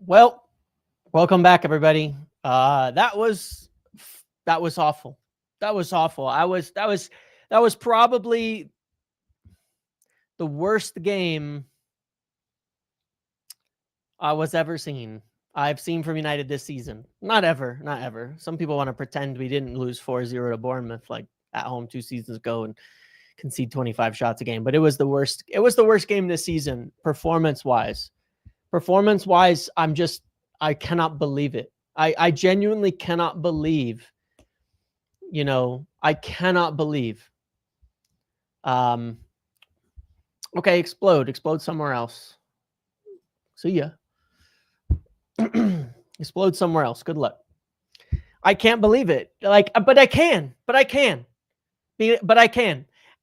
Well, welcome back, everybody. That was awful. That was awful. That was probably the worst game I was ever seen. I've seen from United this season. Not ever. Some people want to pretend we didn't lose 4-0 to Bournemouth like at home 2 seasons ago and concede 25 shots a game, but it was the worst. It was the worst game this season, performance-wise. Performance-wise, I cannot believe it. I genuinely cannot believe, I cannot believe. Okay, explode somewhere else. See ya. Explode somewhere else. Good luck. I can't believe it. But I can.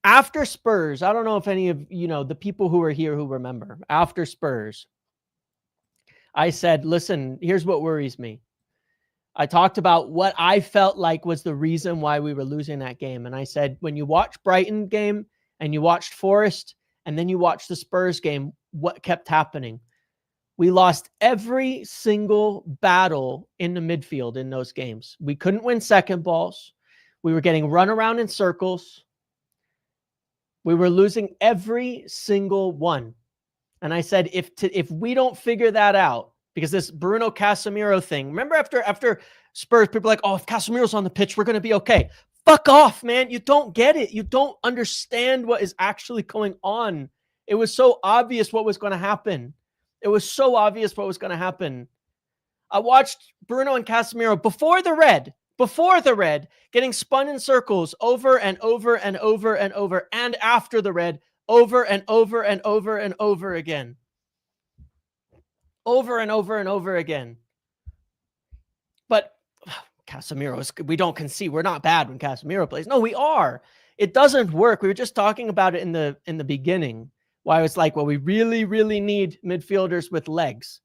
After Spurs, I don't know if any of, the people who are here who remember, after Spurs, I said, listen, here's what worries me. I talked about what I felt like was the reason why we were losing that game. And I said, when you watch Brighton game and you watched Forest and then you watch the Spurs game, what kept happening? We lost every single battle in the midfield in those games. We couldn't win second balls. We were getting run around in circles. We were losing every single one. And I said, if we don't figure that out, because this Bruno Casemiro thing, remember after Spurs, people were like, oh, if Casemiro's on the pitch, we're going to be okay. Fuck off, man. You don't get it. You don't understand what is actually going on. It was so obvious what was going to happen. I watched Bruno and Casemiro before the red, getting spun in circles over and over and over and over, and after the red, over and over and over and over again. Over and over and over again. But Casemiro, we don't concede. We're not bad when Casemiro plays. No, we are. It doesn't work. We were just talking about it in the beginning. Why it's like, well, we really, really need midfielders with legs.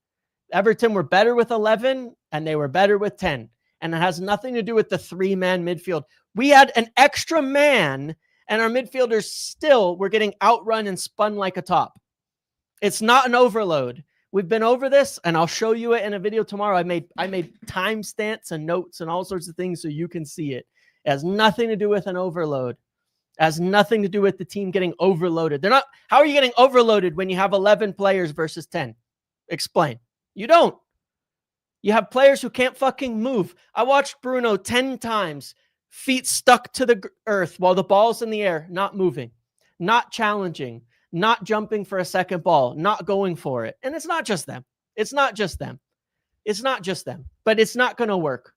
Everton were better with 11 and they were better with 10. And it has nothing to do with the 3-man midfield. We had an extra man and our midfielders still were getting outrun and spun like a top. It's not an overload. We've been over this and I'll show you it in a video tomorrow. I made timestamps and notes and all sorts of things so you can see it. It has nothing to do with an overload. It has nothing to do with the team getting overloaded. How are you getting overloaded when you have 11 players versus 10? Explain. You don't. You have players who can't fucking move. I watched Bruno 10 times, feet stuck to the earth while the ball's in the air, not moving, not challenging, not jumping for a second ball, not going for it. And it's not just them. But it's not going to work.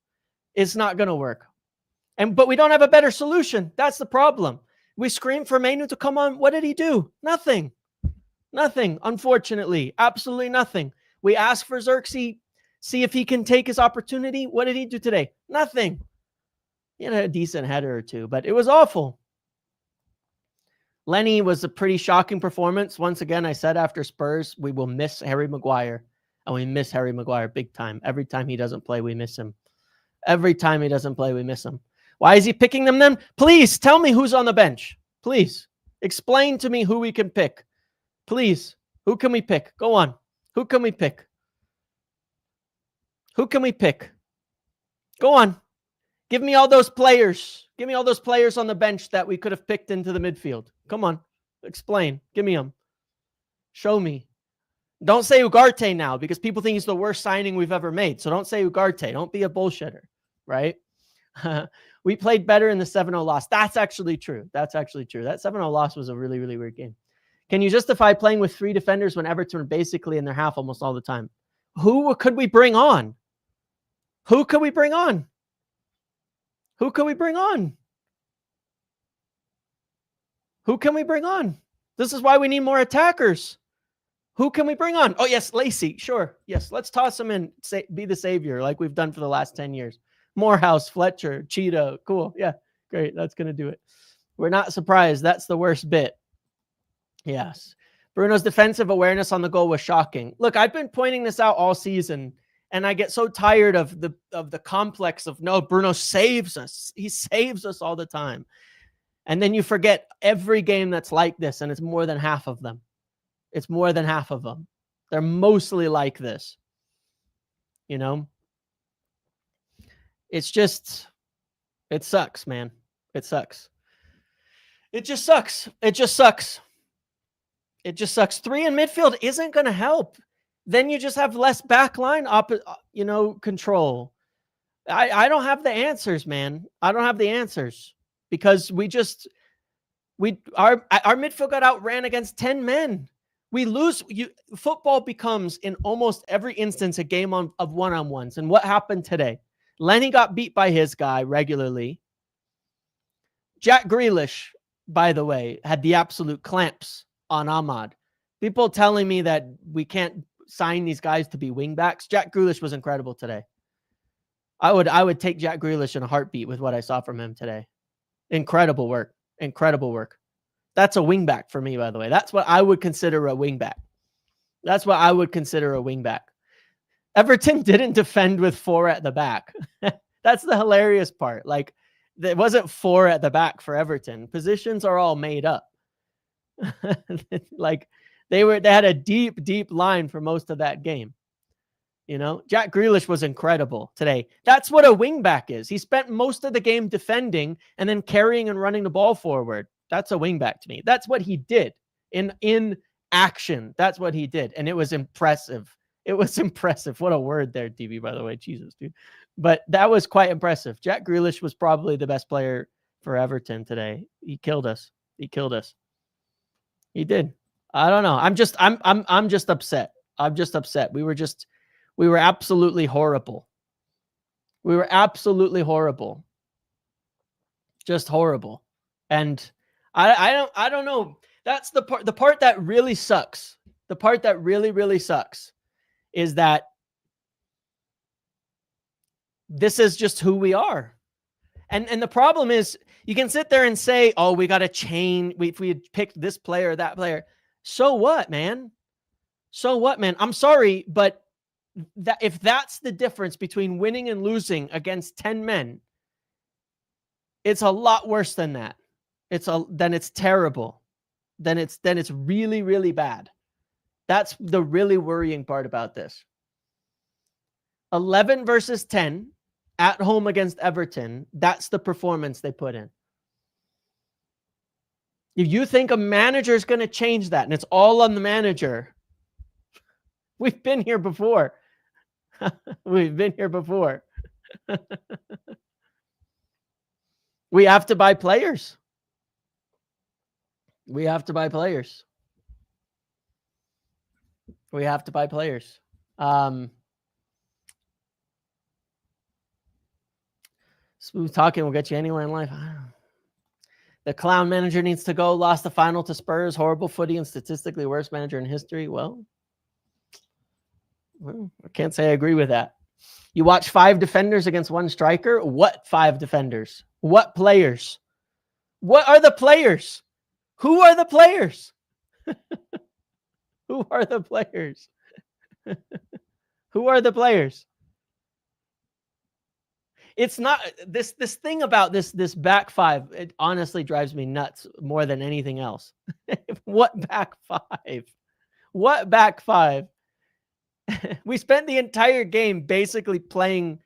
But we don't have a better solution. That's the problem. We screamed for Mainu to come on. What did he do? Nothing. Unfortunately, absolutely nothing. We asked for Xerxes, see if he can take his opportunity. What did he do today? Nothing. He had a decent header or two, but it was awful. Lenny was a pretty shocking performance. Once again, I said after Spurs, we will miss Harry Maguire. And we miss Harry Maguire big time. Every time he doesn't play, we miss him. Why is he picking them then? Please tell me who's on the bench. Please explain to me who we can pick. Please. Who can we pick? Go on. Who can we pick? Go on. Give me all those players. Give me all those players on the bench that we could have picked into the midfield. Come on. Explain. Give me them. Show me. Don't say Ugarte now because people think he's the worst signing we've ever made. So don't say Ugarte. Don't be a bullshitter, right? We played better in the 7-0 loss. That's actually true. That 7-0 loss was a really, really weird game. Can you justify playing with 3 defenders when Everton are basically in their half almost all the time? Who could we bring on? This is why we need more attackers. Who can we bring on? Oh, yes, Lacey. Sure. Yes, let's toss him in. Be the savior like we've done for the last 10 years. Morehouse, Fletcher, Cheetah. Cool. Yeah, great. That's going to do it. We're not surprised. That's the worst bit. Yes. Bruno's defensive awareness on the goal was shocking. Look, I've been pointing this out all season, and I get so tired of the complex of, no, Bruno saves us. He saves us all the time. And then you forget every game that's like this, and it's more than half of them. They're mostly like this. You know, it's just, it sucks, man. It sucks. It just sucks. It just sucks. It just sucks. 3 in midfield isn't going to help. Then you just have less backline, control. I don't have the answers, man. I don't have the answers because our midfield got outran against 10 men. We lose. Football becomes in almost every instance a game of one-on-ones. And what happened today? Lenny got beat by his guy regularly. Jack Grealish, by the way, had the absolute clamps on Ahmad. People telling me that we can't sign these guys to be wingbacks. Jack Grealish was incredible today. I would take Jack Grealish in a heartbeat with what I saw from him today. Incredible work. Incredible work. That's a wingback for me, by the way. That's what I would consider a wingback. That's what I would consider a wingback. Everton didn't defend with 4 at the back. That's the hilarious part. Like, it wasn't 4 at the back for Everton. Positions are all made up. Like, they had a deep line for most of that game. You know, Jack Grealish was incredible today. That's what a wingback is. He spent most of the game defending and then carrying and running the ball forward. That's a wingback to me. That's what he did in action. That's what he did. And it was impressive. It was impressive. What a word there, DB, by the way. Jesus, dude. But that was quite impressive. Jack Grealish was probably the best player for Everton today. He killed us. He killed us. He did. I don't know. I'm just upset. I'm just upset. We were absolutely horrible. We were absolutely horrible. Just horrible. And I don't know. That's the part that really sucks. The part that really sucks is that this is just who we are. And the problem is, you can sit there and say, oh, we got to change. We had picked this player or that player. So what, man? So what, man? I'm sorry, but that if that's the difference between winning and losing against 10 men, it's a lot worse than that. Then it's terrible. Then it's really bad. That's the really worrying part about this. 11 versus 10 at home against Everton. That's the performance they put in. If you think a manager is going to change that and it's all on the manager, we've been here before. We've been here before. We have to buy players. We have to buy players. We have to buy players. Smooth talking will get you anywhere in life. The clown manager needs to go. Lost the final to Spurs. Horrible footy and statistically worst manager in history. Well, I can't say I agree with that. You watch 5 defenders against 1 striker. What 5 defenders? What players? What are the players? Who are the players? Who are the players? Who are the players? It's not this thing about this back 5. It honestly drives me nuts more than anything else. What back 5? What back 5? We spent the entire game basically playing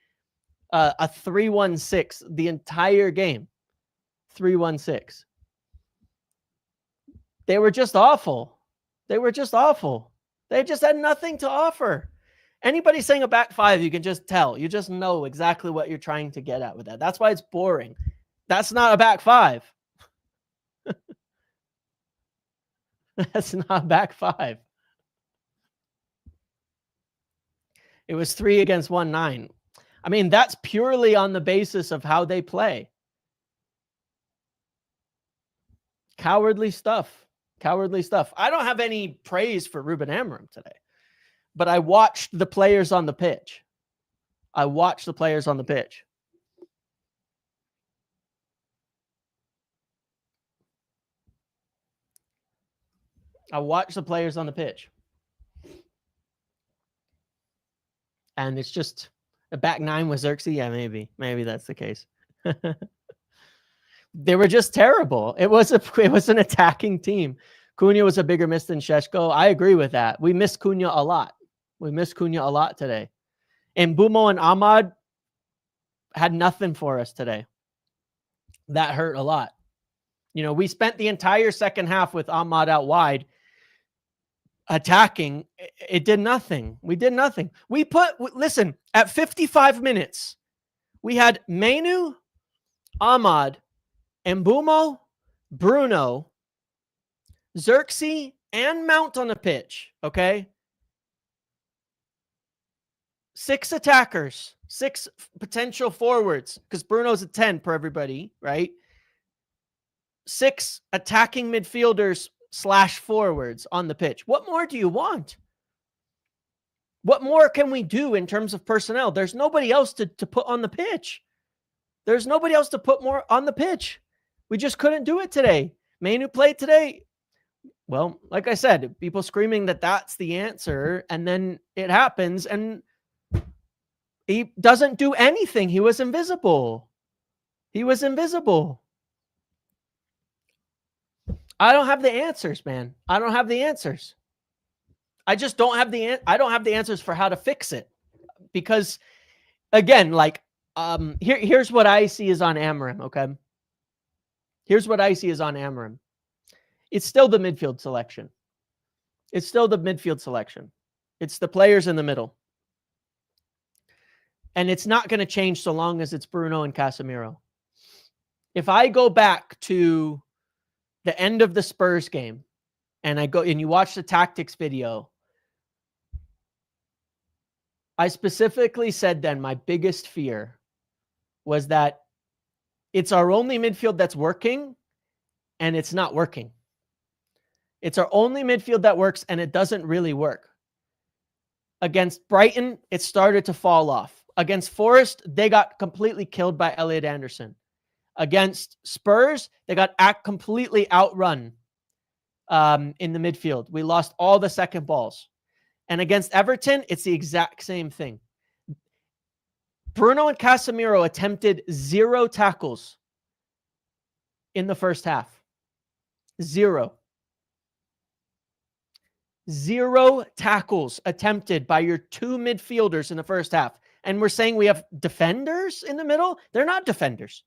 a 3-1-6 the entire game. 3-1-6. They were just awful. They were just awful. They just had nothing to offer. Anybody saying a back 5, you can just tell. You just know exactly what you're trying to get at with that. That's why it's boring. That's not a back 5. That's not a back 5. It was 3 against 1-9. I mean, that's purely on the basis of how they play. Cowardly stuff. Cowardly stuff. I don't have any praise for Ruben Amorim today, but I watched the players on the pitch. I watched the players on the pitch. I watched the players on the pitch. And it's just a back 9 with Xerxes. Yeah, maybe that's the case. They were just terrible. It was an attacking team. Cunha was a bigger miss than Šeško. I agree with that. We missed Cunha a lot. We missed Cunha a lot today. And Bumo and Ahmad had nothing for us today. That hurt a lot. You know, we spent the entire second half with Ahmad out wide attacking. It did nothing. We did nothing. Listen, at 55 minutes, we had Mainu, Ahmad, Mbumo, Bruno, Xerxes, and Mount on the pitch, okay? 6 attackers, 6 potential forwards, because Bruno's a 10 per everybody, right? 6 attacking midfielders / forwards on the pitch. What more do you want? What more can we do in terms of personnel? There's nobody else to put on the pitch. There's nobody else to put more on the pitch. We just couldn't do it today. Mainu played today. Well, like I said, people screaming that that's the answer, and then it happens, and he doesn't do anything. He was invisible. He was invisible. I don't have the answers, man. I don't have the answers. I just don't have I don't have the answers for how to fix it. Because, again, like, here's what I see is on Amorim, okay? Here's what I see is on Amorim. It's still the midfield selection. It's still the midfield selection. It's the players in the middle. And it's not going to change so long as it's Bruno and Casemiro. If I go back to the end of the Spurs game and you watch the tactics video, I specifically said then my biggest fear was that it's our only midfield that's working and it's not working. It's our only midfield that works and it doesn't really work. Against Brighton, it started to fall off. Against Forest, they got completely killed by Elliot Anderson. Against Spurs, they got completely outrun in the midfield. We lost all the second balls. And against Everton, it's the exact same thing. Bruno and Casemiro attempted 0 tackles in the first half. 0. 0 tackles attempted by your 2 midfielders in the first half. And we're saying we have defenders in the middle? They're not defenders.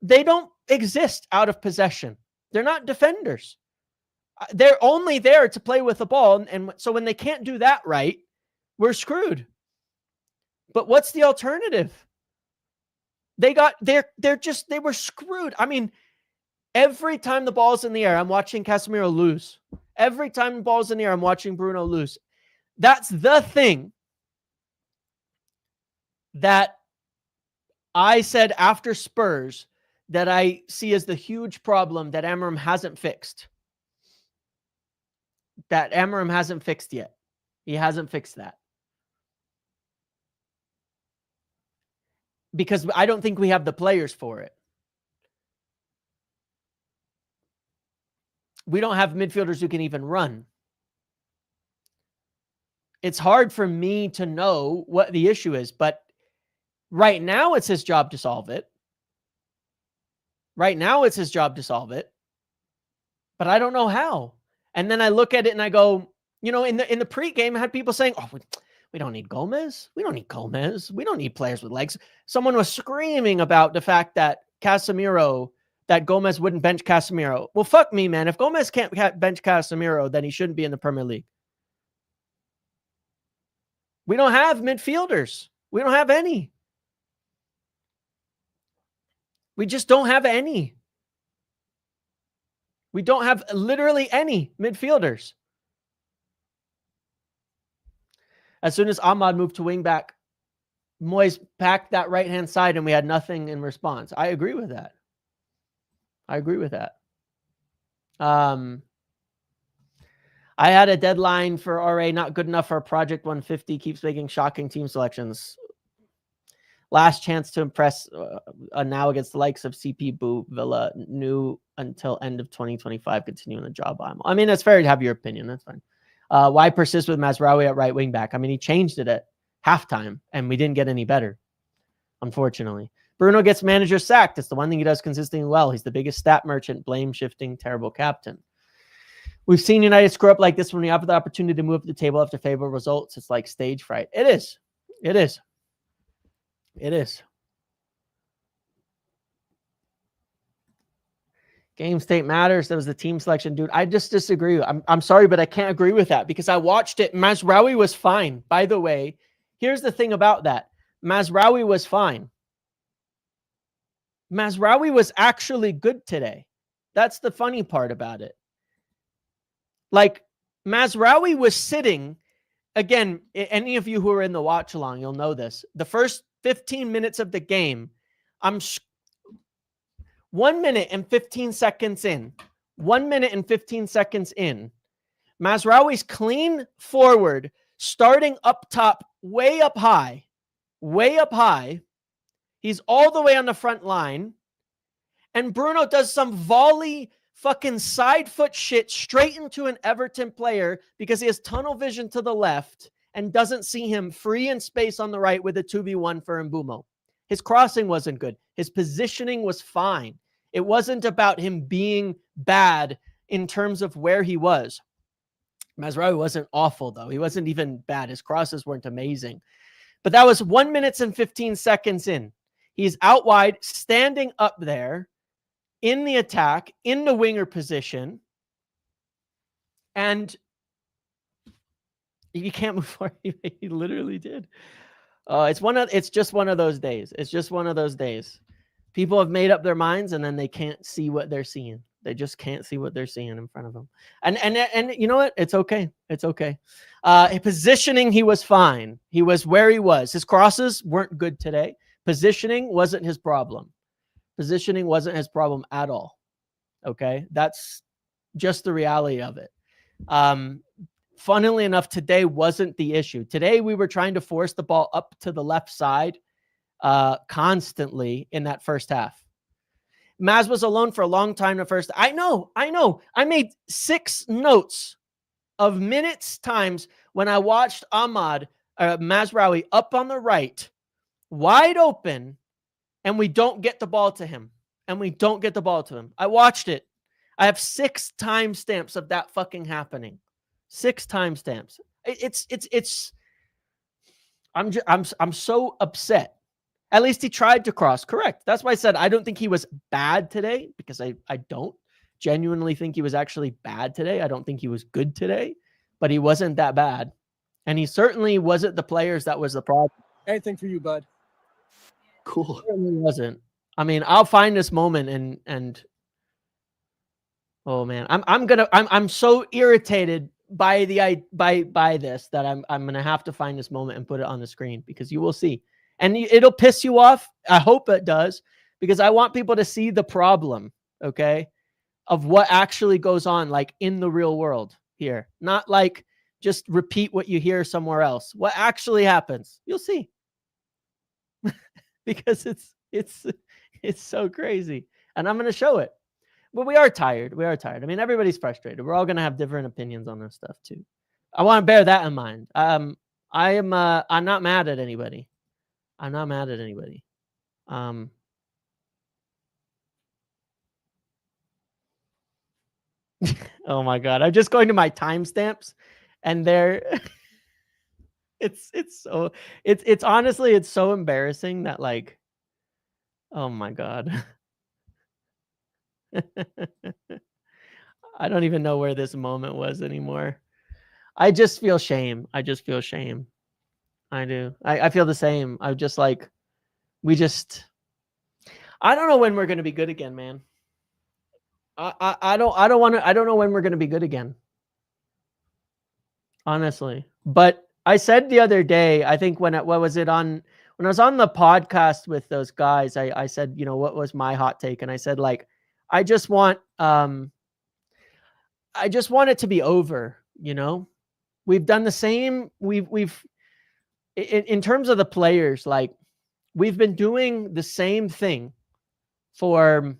They don't exist out of possession. They're not defenders. They're only there to play with the ball. And so when they can't do that right, we're screwed. But what's the alternative? They were screwed. I mean, every time the ball's in the air, I'm watching Casemiro lose. Every time the ball's in the air, I'm watching Bruno lose. That's the thing that I said after Spurs that I see as the huge problem that Amorim hasn't fixed. That Amorim hasn't fixed yet. He hasn't fixed that. Because I don't think we have the players for it. We don't have midfielders who can even run. It's hard for me to know what the issue is, but right now it's his job to solve it. Right now it's his job to solve it. But I don't know how. And then I look at it and I go, you know, in the pregame, I had people saying, oh, we don't need Gomez. We don't need Gomez. We don't need players with legs. Someone was screaming about the fact that that Gomez wouldn't bench Casemiro. Well, fuck me, man. If Gomez can't bench Casemiro, then he shouldn't be in the Premier League. We don't have midfielders. We don't have any. We just don't have any. We don't have literally any midfielders. As soon as Ahmad moved to wing back, Moyes packed that right-hand side and we had nothing in response. I agree with that. I had a deadline for RA, not good enough for Project 150, keeps making shocking team selections. Last chance to impress now against the likes of CP, Boo, Villa, new until end of 2025, continuing the job. I mean, it's fair to have your opinion. That's fine. Why persist with Mazraoui at right wing back? I mean, he changed it at halftime and we didn't get any better, unfortunately. Bruno gets manager sacked. It's the one thing he does consistently well. He's the biggest stat merchant, blame shifting, terrible captain. We've seen United screw up like this when we have the opportunity to move up the table after favorable results. It's like stage fright. It is. It is. It is. Game state matters. That was the team selection, dude. I just disagree. I'm sorry, but I can't agree with that because I watched it. Mazraoui was fine. By the way, here's the thing about that. Mazraoui was fine. Mazraoui was actually good today. That's the funny part about it. Like, Mazraoui was sitting, again, any of you who are in the watch along, you'll know this. The first 15 minutes of the game, I'm 1 minute and 15 seconds in. 1 minute and 15 seconds in. Mazraoui's clean forward, starting up top, way up high. Way up high. He's all the way on the front line. And Bruno does some volley fucking side foot shit straight into an Everton player because he has tunnel vision to the left and doesn't see him free in space on the right with a 2v1 for Mbeumo. His crossing wasn't good. His positioning was fine. It wasn't about him being bad in terms of where he was. Mazraoui wasn't awful, though. He wasn't even bad. His crosses weren't amazing. But that was 1 minute and 15 seconds in. He's out wide, standing up there in the attack, in the winger position. And you can't move forward. He literally did. It's just one of those days. It's just one of those days. People have made up their minds and then they can't see what they're seeing. They just can't see what they're seeing in front of them. And you know what? It's okay. It's okay. Positioning, he was fine. He was where he was. His crosses weren't good today. Positioning wasn't his problem. Positioning wasn't his problem at all. Okay? That's just the reality of it. Funnily enough, today wasn't the issue. Today, we were trying to force the ball up to the left side constantly in that first half. Maz was alone for a long time the first. I know. I made 6 notes of minutes times when I watched Mazraoui up on the right, wide open, and we don't get the ball to him. I watched it. I have 6 timestamps of that fucking happening. 6 timestamps. I'm so upset. At least he tried to cross. Correct. That's why I said I don't think he was bad today, because I don't genuinely think he was actually bad today. I don't think he was good today, but he wasn't that bad. And he certainly wasn't the players that was the problem. Anything for you, bud. Cool. He certainly wasn't. I mean, I'll find this moment and oh man, I'm so irritated by this that I'm gonna have to find this moment and put it on the screen, because you will see. And it'll piss you off. I hope it does, because I want people to see the problem, okay, of what actually goes on, like in the real world here. Not like just repeat what you hear somewhere else. What actually happens, you'll see. Because it's so crazy. And I'm going to show it. But we are tired. I mean, everybody's frustrated. We're all going to have different opinions on this stuff too. I want to bear that in mind. I'm not mad at anybody. Oh my God. I'm just going to my timestamps and there it's honestly, it's so embarrassing that, like, oh my God. I don't even know where this moment was anymore. I just feel shame. I do. I feel the same. I'm just like, I don't know when we're going to be good again, man. I don't know when we're going to be good again. Honestly. But I said the other day, I think when I was on the podcast with those guys, I said, you know, what was my hot take? And I said, like, I just want it to be over, you know? We've done the same. We've in terms of the players, like, we've been doing the same thing for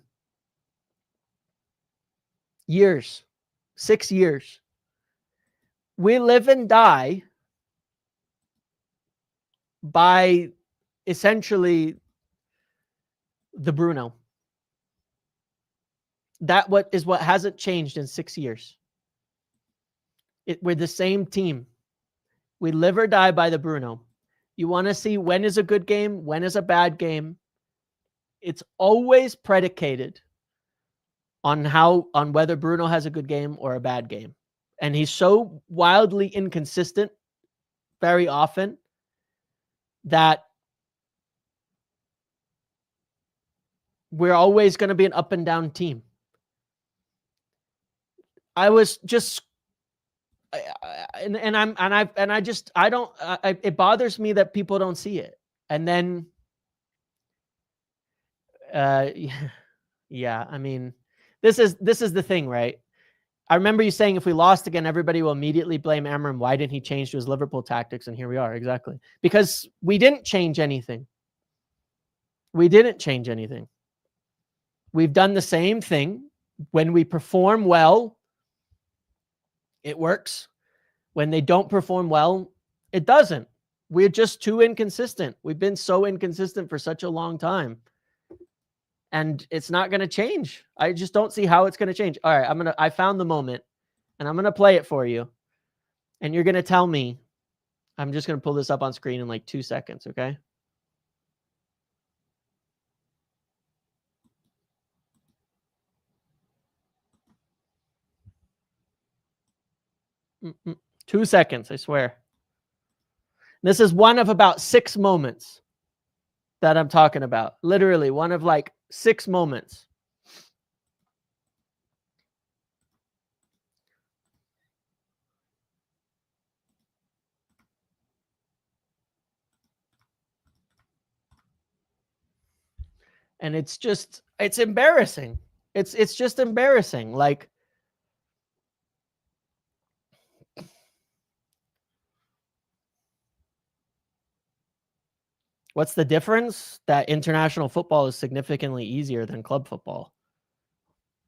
years, 6 years. We live and die by essentially the Bruno. What hasn't changed in 6 years. We're the same team. We live or die by the Bruno. You want to see when is a good game, when is a bad game. It's always predicated on whether Bruno has a good game or a bad game. And he's so wildly inconsistent very often that we're always going to be an up and down team. I was just, it bothers me that people don't see it. And then, yeah, I mean, this is the thing, right? I remember you saying if we lost again, everybody will immediately blame Amram. Why didn't he change to his Liverpool tactics? And here we are, exactly. Because we didn't change anything. We didn't change anything. We've done the same thing. When we perform well, it works. When they don't perform well, it doesn't. We're just too inconsistent. We've been so inconsistent for such a long time. And it's not going to change. I just don't see how it's going to change. All right, I found the moment, and I'm going to play it for you. And you're going to tell me. I'm just going to pull this up on screen in like 2 seconds, okay? Mm-mm. 2 seconds, I swear. This is one of about 6 moments that I'm talking about. Literally, one of like 6 moments. And it's embarrassing. It's just embarrassing. Like, what's the difference? That international football is significantly easier than club football.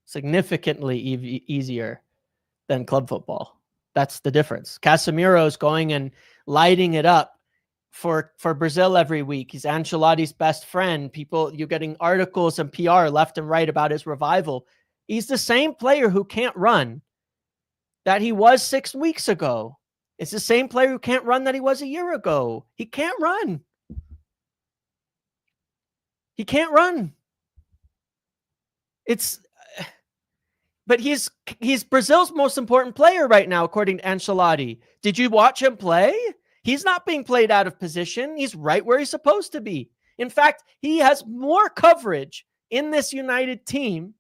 Significantly easier than club football. That's the difference. Casemiro's going and lighting it up for Brazil every week. He's Ancelotti's best friend. You're getting articles and PR left and right about his revival. He's the same player who can't run that he was 6 weeks ago. It's the same player who can't run that he was a year ago. He can't run. He can't run. But he's Brazil's most important player right now, according to Ancelotti. Did you watch him play? He's not being played out of position. He's right where he's supposed to be. In fact, he has more coverage in this United team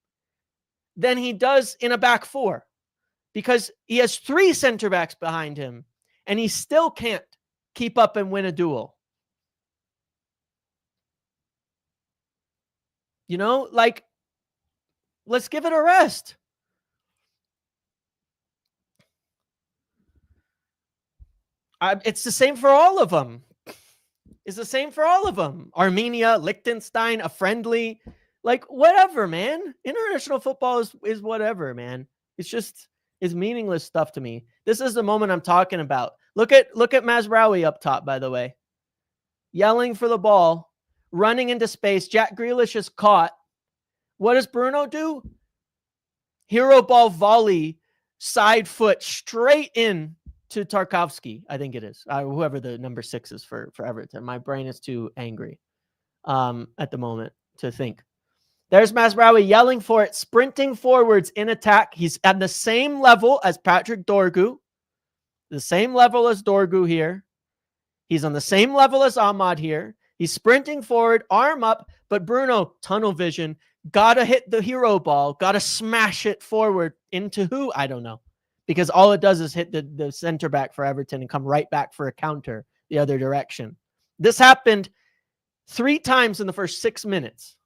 than he does in a back four, because he has 3 center backs behind him, and he still can't keep up and win a duel. You know, like, let's give it a rest. It's the same for all of them. It's the same for all of them. Armenia, Liechtenstein, a friendly, like, whatever, man. International football is whatever, man. It's meaningless stuff to me. This is the moment I'm talking about. Look at Mazraoui up top, by the way. Yelling for the ball, running into space. Jack Grealish is caught. What does Bruno do? Hero ball volley, side foot, straight in to Tarkowski, I think it is. Whoever the number 6 is for Everton. My brain is too angry at the moment to think. There's Mazraoui yelling for it, sprinting forwards in attack. He's at the same level as Patrick Dorgu. The same level as Dorgu here. He's on the same level as Ahmad here. He's sprinting forward, arm up, but Bruno, tunnel vision, gotta hit the hero ball, gotta smash it forward into who? I don't know. Because all it does is hit the center back for Everton and come right back for a counter the other direction. This happened 3 times in the first 6 minutes.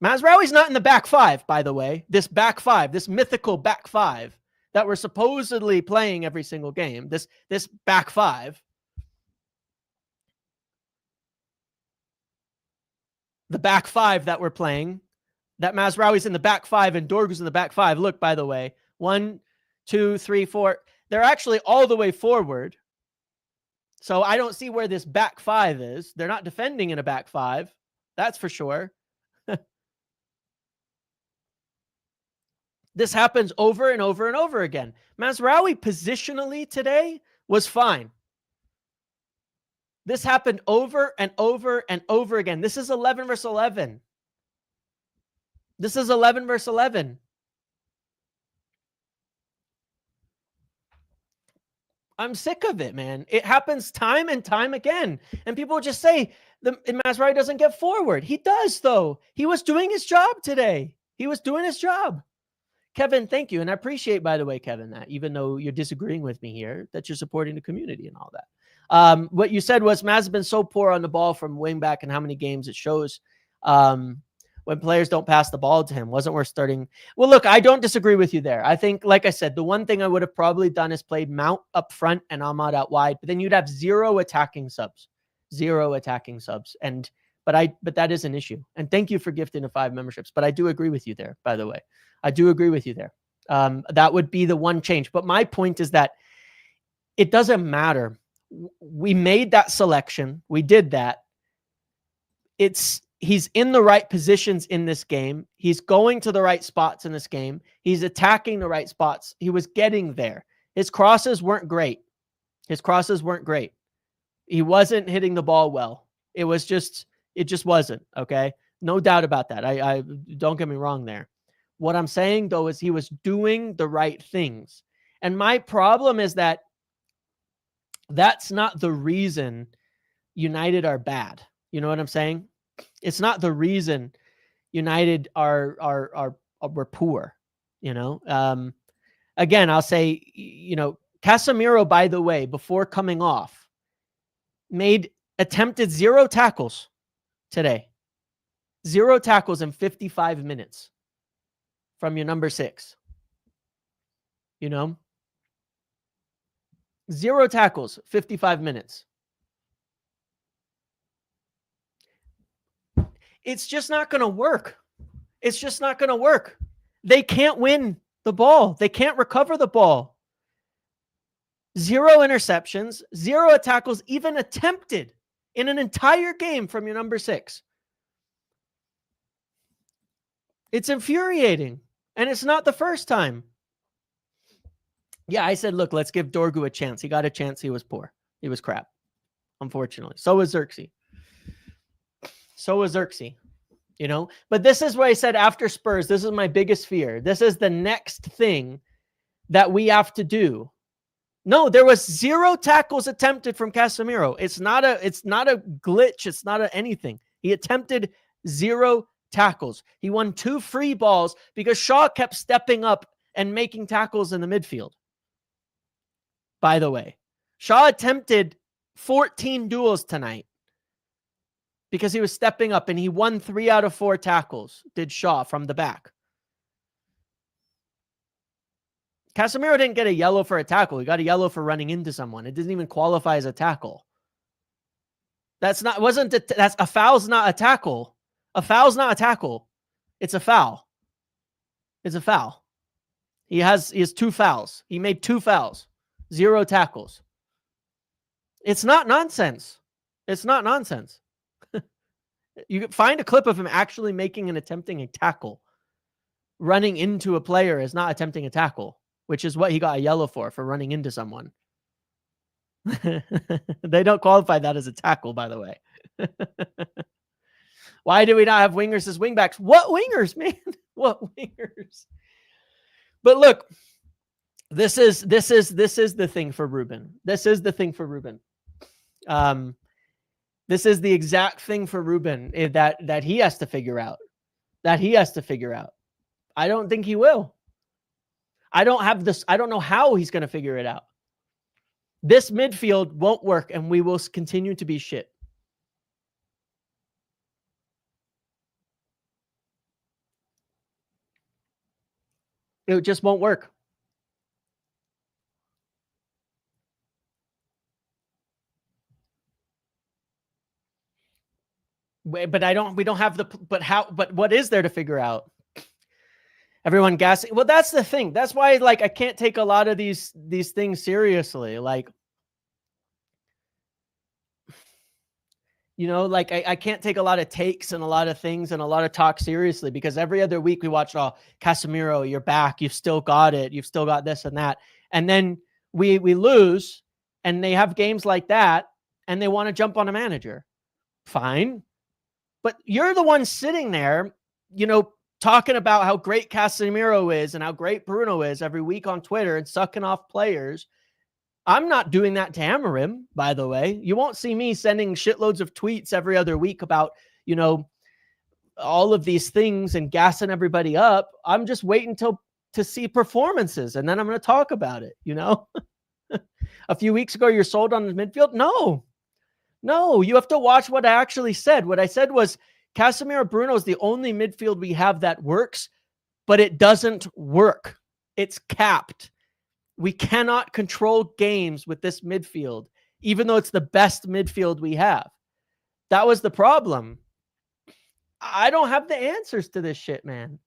Mazraoui's not in the back 5, by the way. This back 5, this mythical back 5 that we're supposedly playing every single game. This back 5. The back 5 that we're playing. That Mazraoui's in the back 5 and Dorgu's in the back 5. Look, by the way. 1, 2, 3, 4. They're actually all the way forward. So I don't see where this back 5 is. They're not defending in a back 5. That's for sure. This happens over and over and over again. Mazraoui positionally today was fine. This happened over and over and over again. This is 11 versus 11. This is 11 versus 11. I'm sick of it, man. It happens time and time again. And people just say the Masrai doesn't get forward. He does, though. He was doing his job today. He was doing his job. Kevin, thank you. And I appreciate, by the way, Kevin, that even though you're disagreeing with me here, that you're supporting the community and all that. What you said was Maz has been so poor on the ball from wing back and how many games it shows when players don't pass the ball to him. Wasn't worth starting. Well, look, I don't disagree with you there. I think, like I said, the one thing I would have probably done is played Mount up front and Ahmad out wide, but then you'd have zero attacking subs. But that is an issue. And thank you for gifting the 5 memberships. But I do agree with you there, by the way. I do agree with you there. That would be the one change. But my point is that it doesn't matter. We made that selection. We did that. He's in the right positions in this game. He's going to the right spots in this game. He's attacking the right spots. He was getting there. His crosses weren't great. He wasn't hitting the ball well. It just wasn't. Okay. No doubt about that. I don't get me wrong there. What I'm saying though, is he was doing the right things. And my problem is that that's not the reason United are bad. You know what I'm saying? It's not the reason United are we're poor, you know? Again, I'll say, you know, Casemiro, by the way, before coming off, attempted 0 tackles today. 0 tackles in 55 minutes from your number 6. You know? 0 tackles, 55 minutes. It's just not going to work. It's just not going to work. They can't win the ball. They can't recover the ball. 0 interceptions, 0 tackles, even attempted in an entire game from your number 6. It's infuriating. And it's not the first time. Yeah, I said, look, let's give Dorgu a chance. He got a chance. He was poor. He was crap, unfortunately. So was Xerxes. You know, but this is what I said after Spurs. This is my biggest fear. This is the next thing that we have to do. No, there was 0 tackles attempted from Casemiro. It's not a glitch. It's not anything. He attempted 0 tackles. He won 2 free balls because Shaw kept stepping up and making tackles in the midfield. By the way, Shaw attempted 14 duels tonight because he was stepping up, and he won 3 out of 4 tackles, did Shaw, from the back. Casemiro didn't get a yellow for a tackle. He got a yellow for running into someone. It didn't even qualify as a tackle. A foul's not a tackle. A foul's not a tackle. It's a foul. It's a foul. He has 2 fouls. He made 2 fouls. 0 tackles. It's not nonsense. It's not nonsense. You can find a clip of him actually making and attempting a tackle. Running into a player is not attempting a tackle, which is what he got a yellow for running into someone. They don't qualify that as a tackle, by the way. Why do we not have wingers as wingbacks? What wingers, man? What wingers? But look, this is the thing for Ruben. This is the thing for Ruben. This is the exact thing for Ruben that he has to figure out. I don't think he will. I don't know how he's going to figure it out. This midfield won't work, and we will continue to be shit. It just won't work. But what is there to figure out? Everyone gassing. Well, that's the thing. That's why, like, I can't take a lot of these things seriously. Like, you know, like I can't take a lot of takes and a lot of things and a lot of talk seriously, because every other week we watch, oh, Casemiro, you're back. You've still got it. You've still got this and that. And then we lose, and they have games like that. and they want to jump on a manager. Fine. But you're the one sitting there, talking about how great Casemiro is and how great Bruno is every week on Twitter and sucking off players. I'm not doing that to Amorim, by the way. You won't see me sending shitloads of tweets every other week about, all of these things and gassing everybody up. I'm just waiting to see performances, and then I'm going to talk about it, A few weeks ago, you're sold on the midfield? No, you have to watch what I actually said. What I said was Casemiro Bruno is the only midfield we have that works, but it doesn't work. It's capped. We cannot control games with this midfield, even though it's the best midfield we have. That was the problem. I don't have the answers to this shit, man.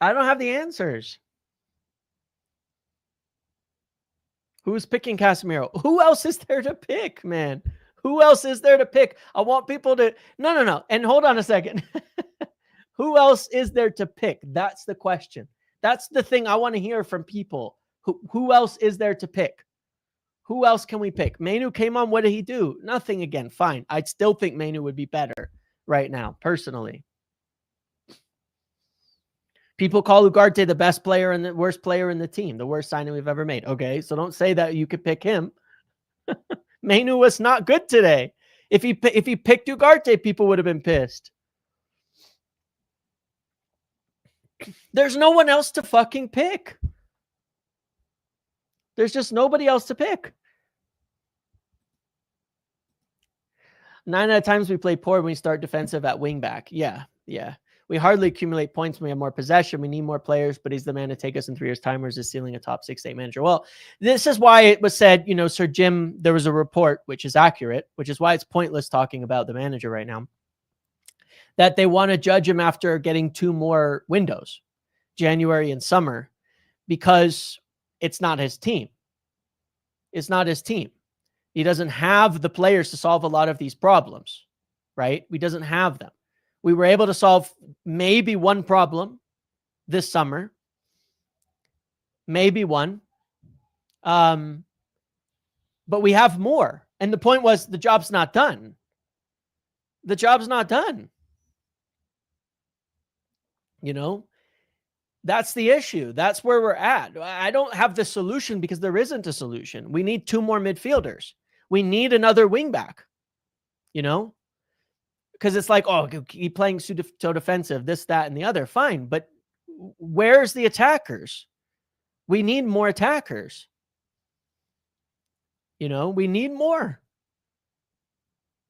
I don't have the answers. Who's picking Casemiro? Who else is there to pick, man? Who else is there to pick? I want people to... No. And hold on a second. Who else is there to pick? That's the question. That's the thing I want to hear from people. Who else is there to pick? Who else can we pick? Mainu came on. What did he do? Nothing again. Fine. I'd still think Mainu would be better right now, personally. People call Ugarte the best player and the worst player in the team, the worst signing we've ever made. Okay, so don't say that you could pick him. Mainu was not good today. If he picked Ugarte, people would have been pissed. There's no one else to fucking pick. There's just nobody else to pick. 9 out of times we play poor when we start defensive at wing back. Yeah. We hardly accumulate points when we have more possession. We need more players, but he's the man to take us in 3 years' time, or is his ceiling a top 6-8 manager? Well, this is why it was said, Sir Jim, there was a report, which is accurate, which is why it's pointless talking about the manager right now, that they want to judge him after getting 2 more windows, January and summer, because it's not his team. It's not his team. He doesn't have the players to solve a lot of these problems, right? He doesn't have them. We were able to solve maybe one problem this summer. Maybe one. But we have more. And the point was the job's not done. The job's not done. That's the issue. That's where we're at. I don't have the solution because there isn't a solution. We need 2 more midfielders. We need another wingback, because it's like, oh, keep playing so defensive, this, that, and the other. Fine. But where's the attackers? We need more attackers. We need more.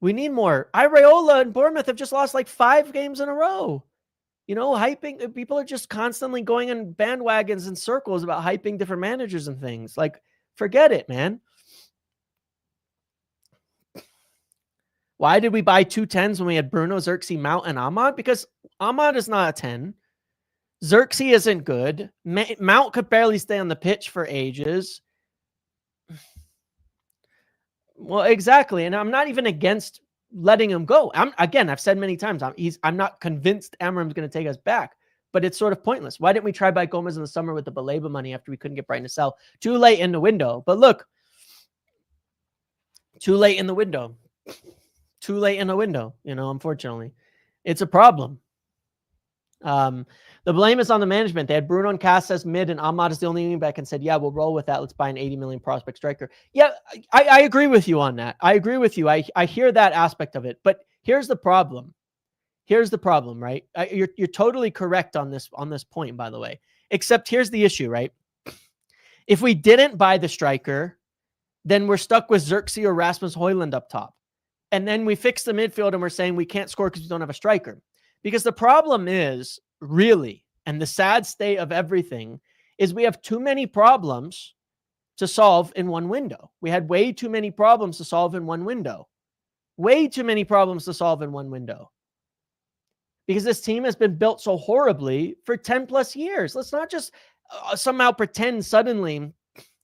We need more. Iraola and Bournemouth have just lost like 5 games in a row. Hyping, people are just constantly going in bandwagons and circles about hyping different managers and things. Like, forget it, man. Why did we buy 2 10s when we had Bruno, Xerxes, Mount, and Ahmad? Because Ahmad is not a 10. Xerxes isn't good. Mount could barely stay on the pitch for ages. Well, exactly. And I'm not even against letting him go. I've said many times, I'm not convinced Amorim's going to take us back, but it's sort of pointless. Why didn't we try buy Gomez in the summer with the Baleba money after we couldn't get Brighton to sell? Too late in the window. But look, too late in the window. Too late in the window, unfortunately. It's a problem. The blame is on the management. They had Bruno and Cass as mid, and Ahmad is the only wing back, and said, yeah, we'll roll with that. Let's buy an 80 million prospect striker. Yeah, I agree with you on that. I agree with you. I hear that aspect of it. But here's the problem. Here's the problem, right? You're totally correct on this point, by the way. Except here's the issue, right? If we didn't buy the striker, then we're stuck with Xerxes or Rasmus Højlund up top. And then we fix the midfield and we're saying we can't score because we don't have a striker. Because the problem is, really, and the sad state of everything, is we have too many problems to solve in one window. We had way too many problems to solve in one window. Way too many problems to solve in one window. Because this team has been built so horribly for 10 plus years. Let's not just somehow pretend suddenly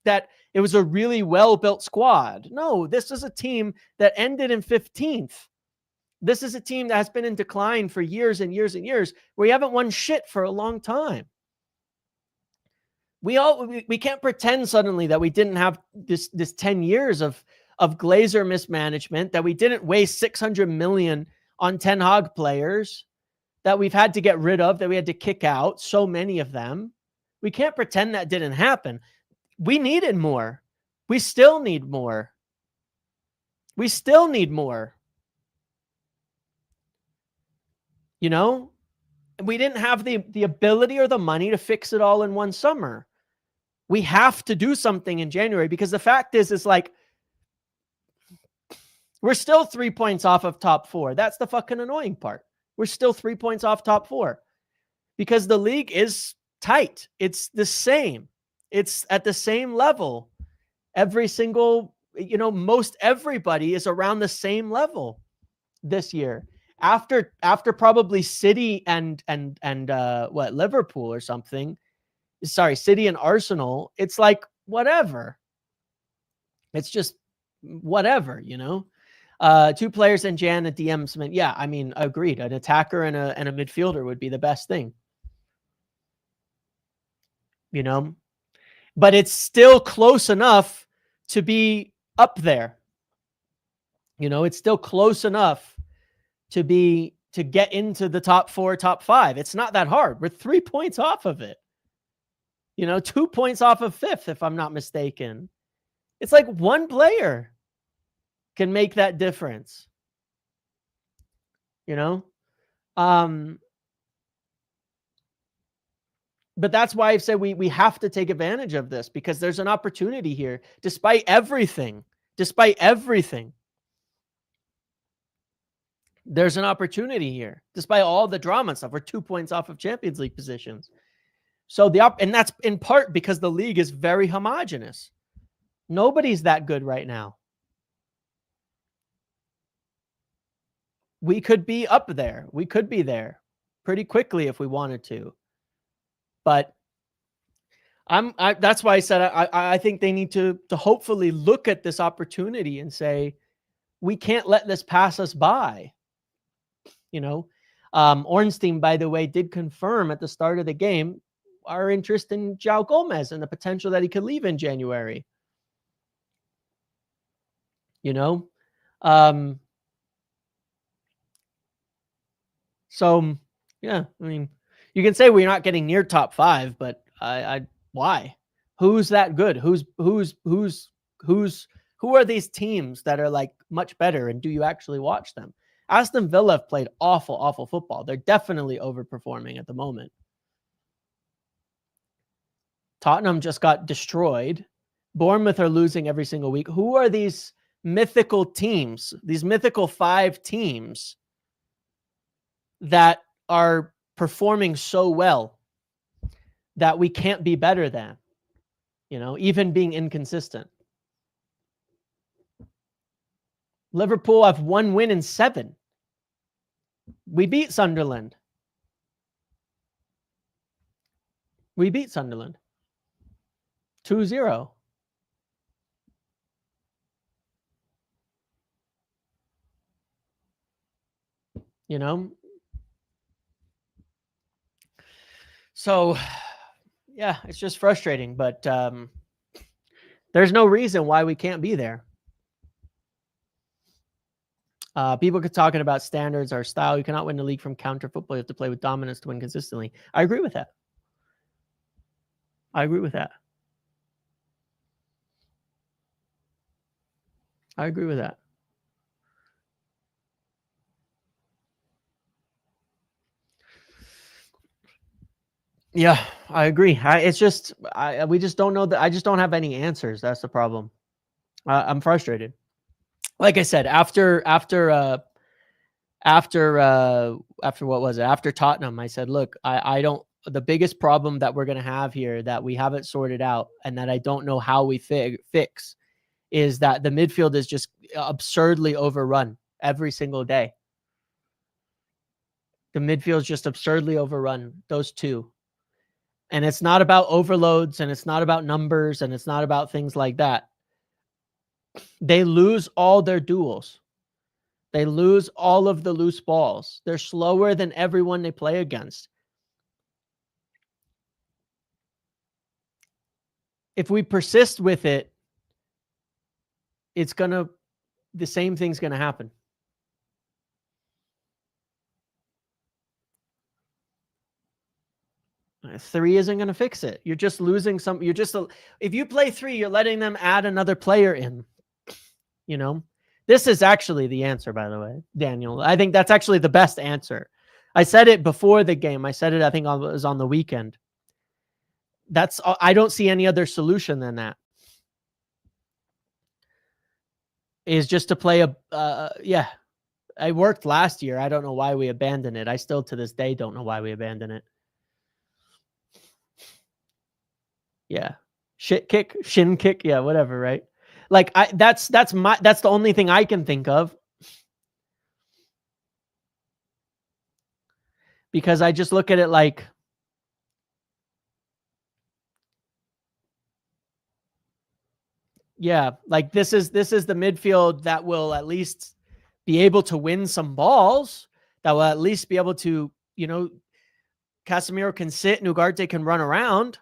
that it was a really well-built squad. No, this is a team that ended in 15th. This is a team that has been in decline for years and years and years, where we haven't won shit for a long time. We can't pretend suddenly that we didn't have this 10 years of Glazer mismanagement, that we didn't waste 600 million on Ten Hag players that we've had to get rid of, that we had to kick out, so many of them. We can't pretend that didn't happen. We needed more. We still need more. We still need more. You know, we didn't have the ability or the money to fix it all in one summer. We have to do something in January, because the fact is like, we're still 3 points off of top 4. That's the fucking annoying part. We're still 3 points off top 4 because the league is tight. It's the same. It's at the same level. Every single, most everybody is around the same level this year. After probably City and Liverpool or something. Sorry, City and Arsenal. It's like whatever. It's just whatever, 2 players in Jan and DM Smith. Yeah, I mean, agreed. An attacker and a midfielder would be the best thing. But it's still close enough to be up there. It's still close enough to get into the top 4, top 5. It's not that hard. We're 3 points off of it. 2 points off of 5th, if I'm not mistaken. It's like one player can make that difference. But that's why I've said we have to take advantage of this, because there's an opportunity here, despite everything. There's an opportunity here, despite all the drama and stuff. We're 2 points off of Champions League positions. So and that's in part because the league is very homogenous. Nobody's that good right now. We could be up there. We could be there pretty quickly if we wanted to. But that's why I said I think they need to hopefully look at this opportunity and say, we can't let this pass us by. Ornstein, by the way, did confirm at the start of the game our interest in João Gomez and the potential that he could leave in January. So yeah, I mean, you can say we're not getting near top 5, but why? Who's that good? Who are these teams that are like much better, and do you actually watch them? Aston Villa have played awful football. They're definitely overperforming at the moment. Tottenham just got destroyed. Bournemouth are losing every single week. Who are these mythical teams, these mythical 5 teams that are performing so well that we can't be better than, even being inconsistent? Liverpool have 1 win in 7. We beat Sunderland. 2-0. So yeah, it's just frustrating, but there's no reason why we can't be there. People could talking about standards, our style. You cannot win the league from counter football. You have to play with dominance to win consistently. I agree with that. Yeah, I agree. It's just we just don't know that. I just don't have any answers. That's the problem. I'm frustrated. Like I said, after what was it? After Tottenham, I said, look, I don't. The biggest problem that we're gonna have here that we haven't sorted out, and that I don't know how we fix, is that the midfield is just absurdly overrun every single day. The midfield is just absurdly overrun. Those 2. And it's not about overloads, and it's not about numbers, and it's not about things like that. They lose all their duels. They lose all of the loose balls. They're slower than everyone they play against. if we persist with it, the same thing's going to happen. Three isn't going to fix it. You're just losing some. If you play three, you're letting them add another player in. This is actually the answer, by the way, Daniel. I think that's actually the best answer. I said it before the game. I said it, I think it was on the weekend. I don't see any other solution than that. Is just to play yeah. It worked last year. I don't know why we abandoned it. I still to this day don't know why we abandoned it. Yeah. Shin kick, yeah, whatever, right? Like that's the only thing I can think of. Because I just look at it like, yeah, like this is the midfield that will at least be able to win some balls, that will at least be able to, Casemiro can sit and Ugarte can run around.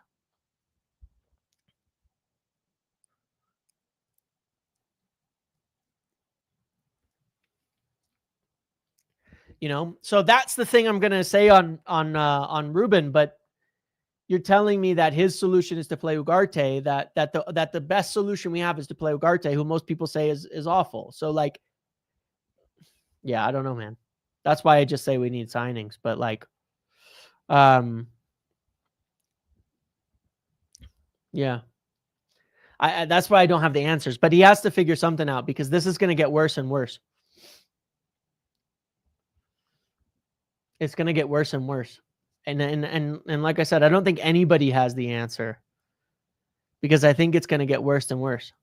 So that's the thing I'm going to say on Ruben, but you're telling me that his solution is to play Ugarte, that the best solution we have is to play Ugarte, who most people say is awful. So like, yeah, I don't know, man. That's why I just say we need signings, but like, yeah, that's why I don't have the answers, but he has to figure something out because this is going to get worse and worse. It's going to get worse and worse. And like I said, I don't think anybody has the answer because I think it's going to get worse and worse.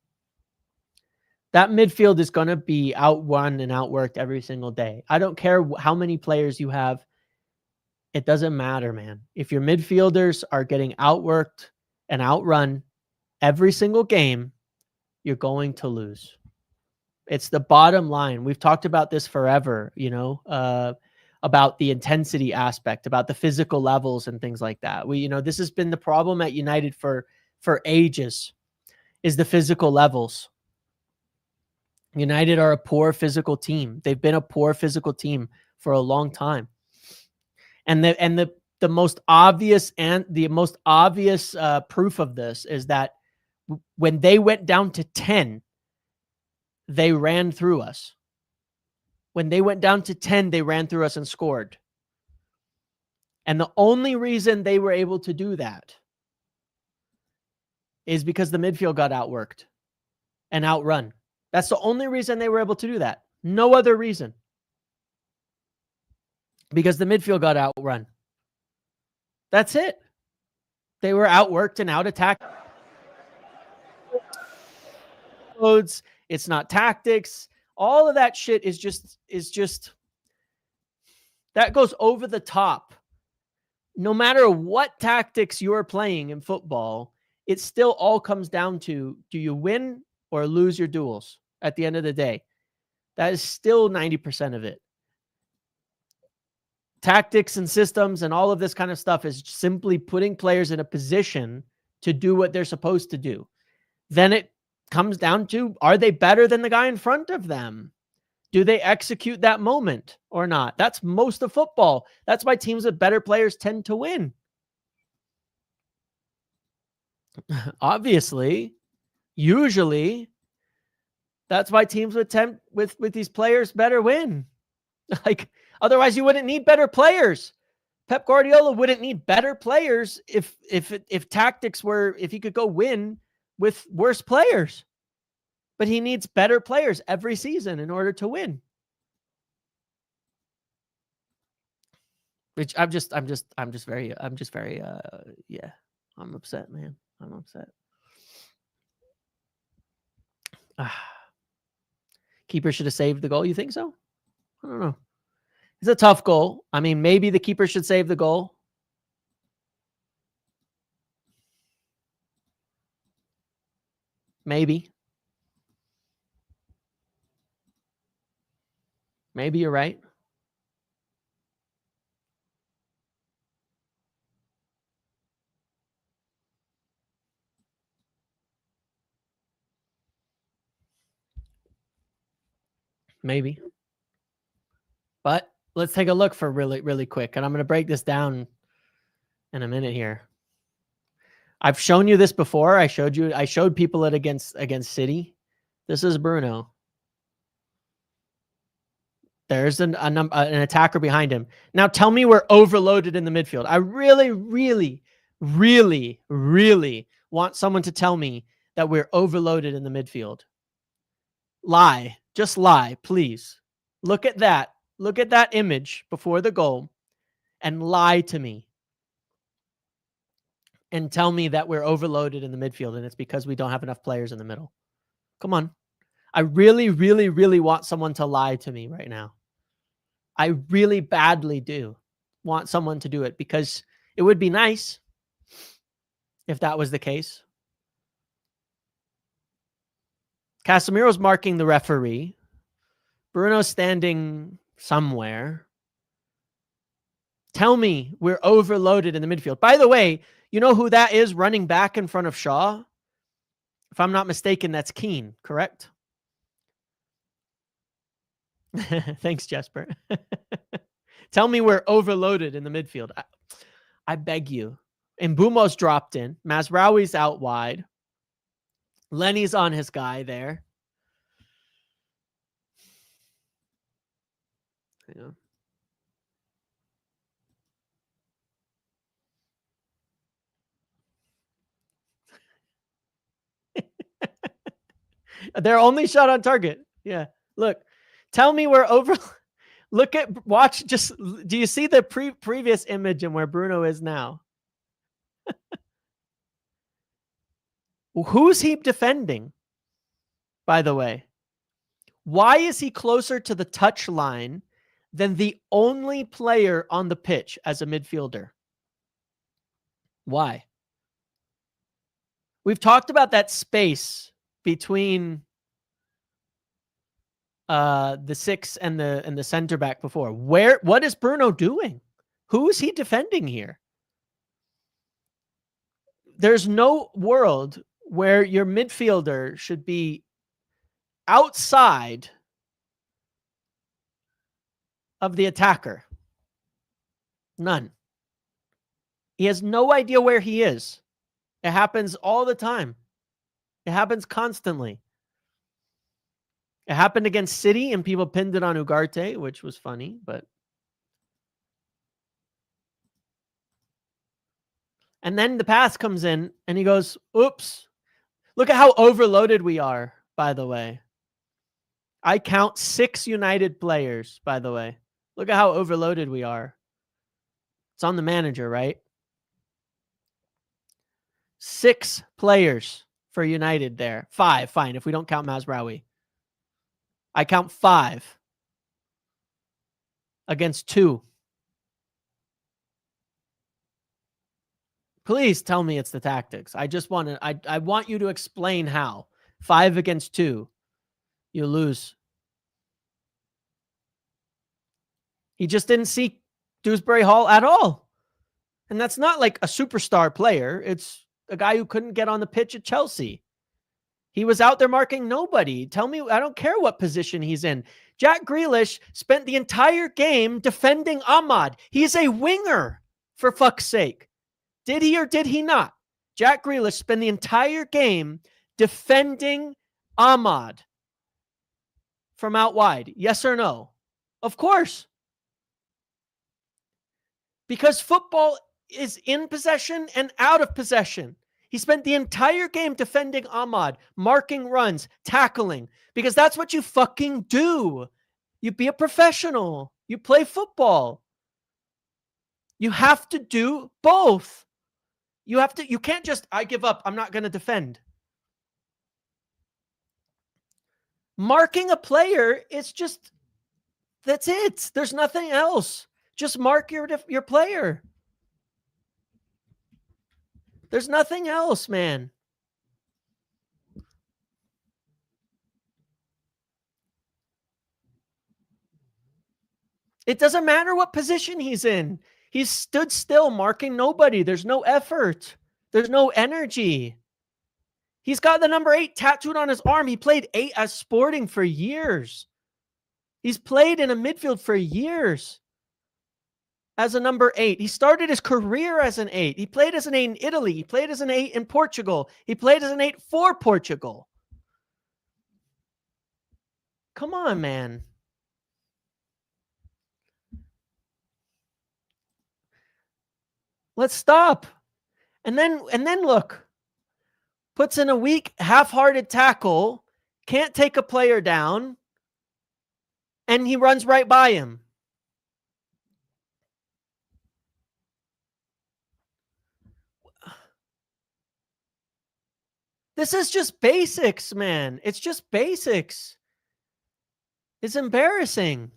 That midfield is going to be outrun and outworked every single day. I don't care how many players you have. It doesn't matter, man. If your midfielders are getting outworked and outrun every single game, you're going to lose. It's the bottom line. We've talked about this forever, about the intensity aspect, about the physical levels and things like that. This has been the problem at United for ages, is the physical levels. United are a poor physical team. They've been a poor physical team for a long time. And the most obvious proof of this is that when they went down to 10, they ran through us. When they went down to 10, they ran through us and scored. And the only reason they were able to do that is because the midfield got outworked and outrun. That's the only reason they were able to do that. No other reason. Because the midfield got outrun. That's it. They were outworked and out attacked. It's not tactics. All of that shit is just that goes over the top. No matter what tactics you're playing in football, it still all comes down to, do you win or lose your duels at the end of the day? That is still 90% of it. Tactics and systems and all of this kind of stuff is simply putting players in a position to do what they're supposed to do. Then it comes down to, are they better than the guy in front of them? Do they execute that moment or not? That's most of football. That's why teams with better players tend to win. Obviously, usually, that's why teams with these players better win. Like, otherwise you wouldn't need better players. Pep Guardiola wouldn't need better players if tactics were, if he could go win with worse players. But he needs better players every season in order to win. Which I'm just very, yeah, I'm upset, man. I'm upset. Keeper should have saved the goal. You think so? I don't know. It's a tough goal. I mean, maybe the keeper should save the goal. Maybe. Maybe you're right. Maybe. But let's take a look for really, really quick. And I'm going to break this down in a minute here. I've shown you this before. I showed people it against City. This is Bruno. There's an attacker behind him. Now tell me we're overloaded in the midfield. I really, really, really, really want someone to tell me that we're overloaded in the midfield. Lie. Just lie, please. Look at that. Look at that image before the goal and lie to me. And tell me that we're overloaded in the midfield and it's because we don't have enough players in the middle. Come on. I really, really, really want someone to lie to me right now. I really badly do want someone to do it because it would be nice if that was the case. Casemiro's marking the referee. Bruno's standing somewhere. Tell me we're overloaded in the midfield. By the way, you know who that is running back in front of Shaw? If I'm not mistaken, that's Keane, correct? Thanks, Jesper. Tell me we're overloaded in the midfield. I beg you. Mbumo's dropped in. Mazraoui's out wide. Lenny's on his guy there. Yeah. Their only shot on target. Yeah. Look, tell me we're over. Watch. Just do you see the previous image and where Bruno is now? Who's he defending? By the way, why is he closer to the touch line than the only player on the pitch as a midfielder? Why? We've talked about that space between the 6 and the center back before. What is Bruno doing? Who is he defending here? There's no world where your midfielder should be outside of the attacker. None. He has no idea where he is. It happens all the time. It happens constantly. It happened against City and people pinned it on Ugarte, which was funny, but. And then the pass comes in and he goes, oops. Look at how overloaded we are, by the way. I count 6 United players, by the way. Look at how overloaded we are. It's on the manager, right? 6 players for United there. 5, fine, if we don't count Mazraoui. I count 5 against 2. Please tell me it's the tactics. I want you to explain how. 5 against 2. You lose. He just didn't see Dewsbury Hall at all. And that's not like a superstar player. It's a guy who couldn't get on the pitch at Chelsea. He was out there marking nobody. Tell me, I don't care what position he's in. Jack Grealish spent the entire game defending Ahmad. He's a winger, for fuck's sake. Did he or did he not? Jack Grealish spent the entire game defending Ahmad from out wide. Yes or no? Of course. Because football is in possession and out of possession. He spent the entire game defending Ahmad, marking runs, tackling, because that's what you fucking do. You be a professional. You play football. You have to do both. You can't just, I give up. I'm not going to defend. Marking a player, it's just, that's it. There's nothing else. Just mark your player. There's nothing else, man. It doesn't matter what position he's in. He's stood still, marking nobody. There's no effort. There's no energy. He's got the number 8 tattooed on his arm. He played 8 as Sporting for years. He's played in a midfield for years as a number 8. He started his career as an 8. He played as an 8 in Italy. He played as an 8 in Portugal. He played as an 8 for Portugal. Come on, man. Let's stop. And then look. Puts in a weak, half-hearted tackle, can't take a player down, and he runs right by him. This is just basics, man. It's just basics. It's embarrassing.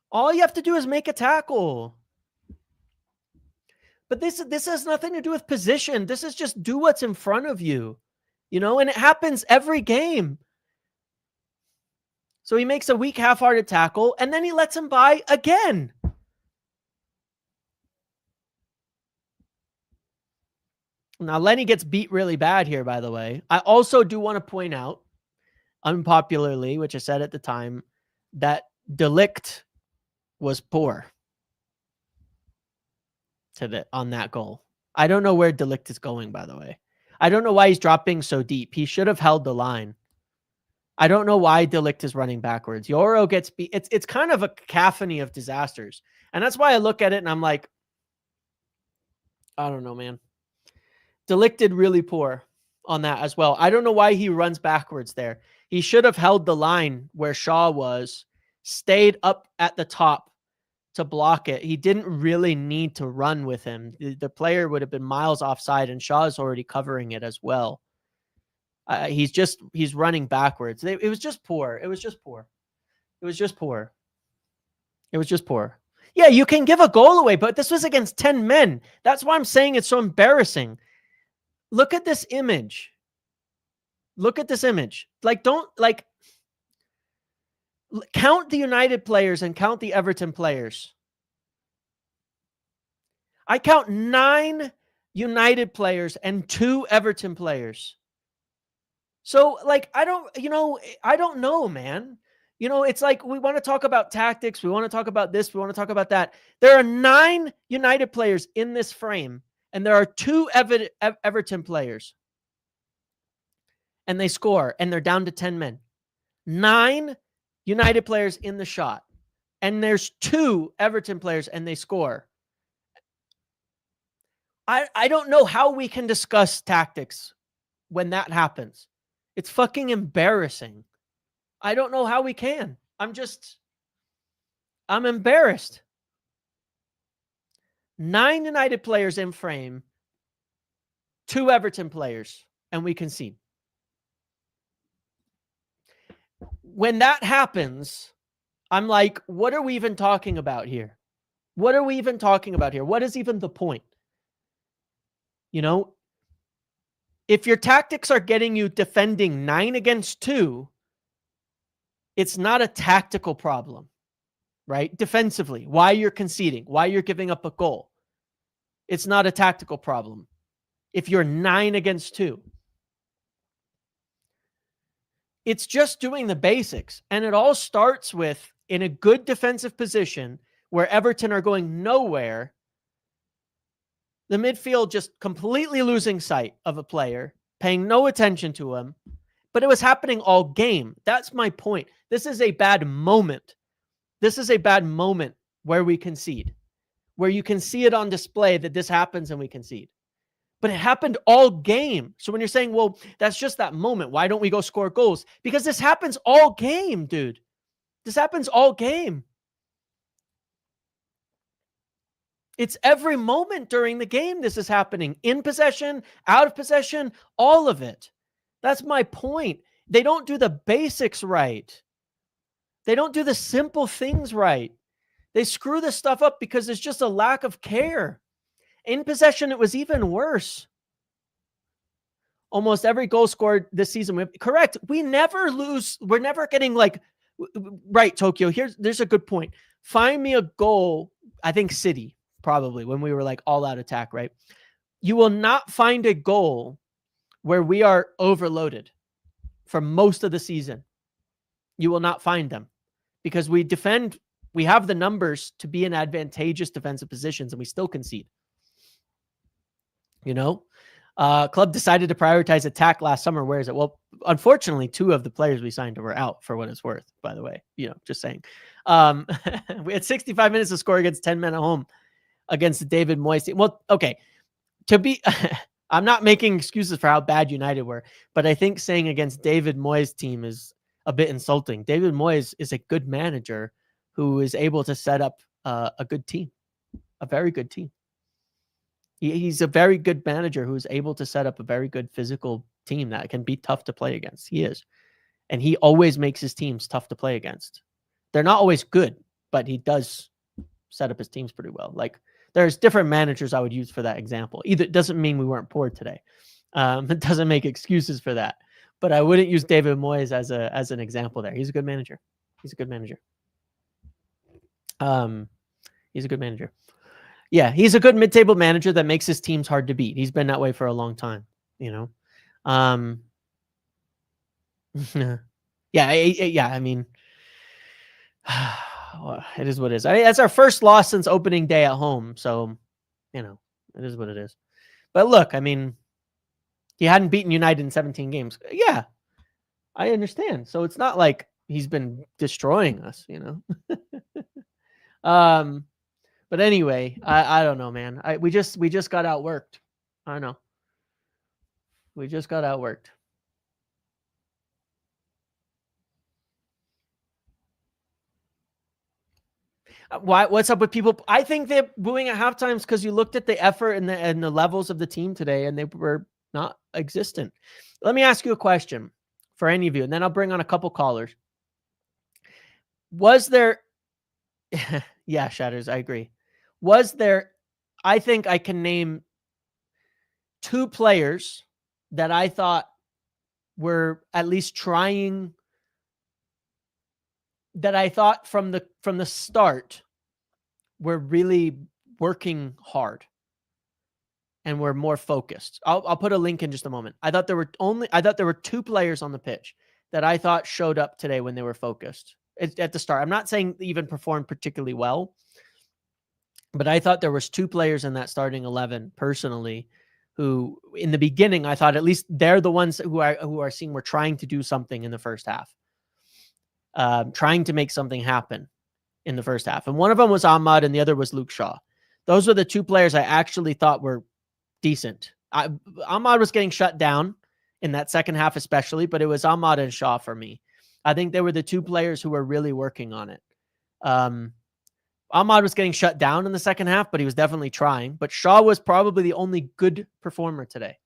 All you have to do is make a tackle. But this has nothing to do with position. This is just do what's in front of you, and it happens every game. So he makes a weak, half-hearted tackle, and then he lets him by again. Now, Lenny gets beat really bad here, by the way. I also do want to point out, unpopularly, which I said at the time, that De Ligt was poor on that goal. I don't know where De Ligt is going, by the way. I don't know why he's dropping so deep. He should have held the line. I don't know why De Ligt is running backwards. Yoro gets beat. It's kind of a cacophony of disasters. And that's why I look at it and I'm like, I don't know, man. De Ligt did really poor on that as well. I don't know why he runs backwards there. He should have held the line where Shaw was, stayed up at the top to block it. He didn't really need to run with him. The player would have been miles offside, and Shaw's already covering it as well. He's running backwards. It was just poor. It was just poor. It was just poor. It was just poor. Yeah, you can give a goal away, but this was against 10 men. That's why I'm saying it's so embarrassing. Look at this image. Look at this image. Count the United players and count the Everton players. I count 9 United players and 2 Everton players. So, I don't know, man. It's like we want to talk about tactics. We want to talk about this. We want to talk about that. There are 9 United players in this frame, and there are 2 Everton players. And they score, and they're down to 10 men. 9 United players in the shot, and there's 2 Everton players, and they score. I don't know how we can discuss tactics when that happens. It's fucking embarrassing. I don't know how we can. I'm embarrassed. 9 United players in frame, 2 Everton players, and we concede. When that happens, I'm like, what are we even talking about here? What are we even talking about here? What is even the point? If your tactics are getting you defending 9 against 2, it's not a tactical problem, right? Defensively, why you're conceding, why you're giving up a goal. It's not a tactical problem. If you're 9 against 2, it's just doing the basics. And it all starts with, in a good defensive position where Everton are going nowhere, the midfield just completely losing sight of a player, paying no attention to him. But it was happening all game. That's my point. This is a bad moment. This is a bad moment where we concede, where you can see it on display that this happens and we concede. But it happened all game. So when you're saying, well, that's just that moment, why don't we go score goals? Because this happens all game, dude. This happens all game. It's every moment during the game this is happening. In possession, out of possession, all of it. That's my point. They don't do the basics right. They don't do the simple things right. They screw this stuff up because there's just a lack of care. In possession, it was even worse. Almost every goal scored this season. Correct. We never lose. We're never getting right, Tokyo. There's a good point. Find me a goal. I think City, probably, when we were all out attack, right? You will not find a goal where we are overloaded. for most of the season. You will not find them because we have the numbers to be in advantageous defensive positions and we still concede. Club decided to prioritize attack last summer. Where is it? Well, unfortunately, 2 of the players we signed were out, for what it's worth, by the way, just saying. We had 65 minutes to score against 10 men at home against the David Moyes team. Well, okay. I'm not making excuses for how bad United were, but I think saying against David Moyes' team is a bit insulting. David Moyes is a good manager who is able to set up a good team, a very good team. He's a very good manager who's able to set up a very good physical team that can be tough to play against. He is. And he always makes his teams tough to play against. They're not always good, but he does set up his teams pretty well. Like, there's different managers I would use for that example. It doesn't mean we weren't poor today. It doesn't make excuses for that. But I wouldn't use David Moyes as an example there. He's a good manager. He's a good manager. Yeah, he's a good mid-table manager that makes his teams hard to beat. He's been that way for a long time, Yeah, I mean, it is what it is. That's our first loss since opening day at home, so it is what it is. But look, I mean, he hadn't beaten United in 17 games. Yeah, I understand. So it's not like he's been destroying us, But anyway, I don't know, man. We just got outworked. I know. We just got outworked. What's up with people? I think they're booing at halftime because you looked at the effort and the levels of the team today, and they were not existent. Let me ask you a question for any of you, and then I'll bring on a couple callers. Was there? Yeah, Shatters, I agree. Was there? I think I can name 2 players that I thought were at least trying. That I thought from the start were really working hard and were more focused. I'll put a link in just a moment. I thought there were 2 players on the pitch that I thought showed up today when they were focused at the start. I'm not saying they even performed particularly well, but I thought there was 2 players in that starting 11 personally who in the beginning, I thought at least they're the ones who are seeing we're trying to do something in the first half. Trying to make something happen in the first half. And one of them was Ahmad and the other was Luke Shaw. Those were the 2 players I actually thought were decent. Ahmad was getting shut down in that second half especially, but it was Ahmad and Shaw for me. I think they were the 2 players who were really working on it. Ahmad was getting shut down in the second half, but he was definitely trying. But Shaw was probably the only good performer today.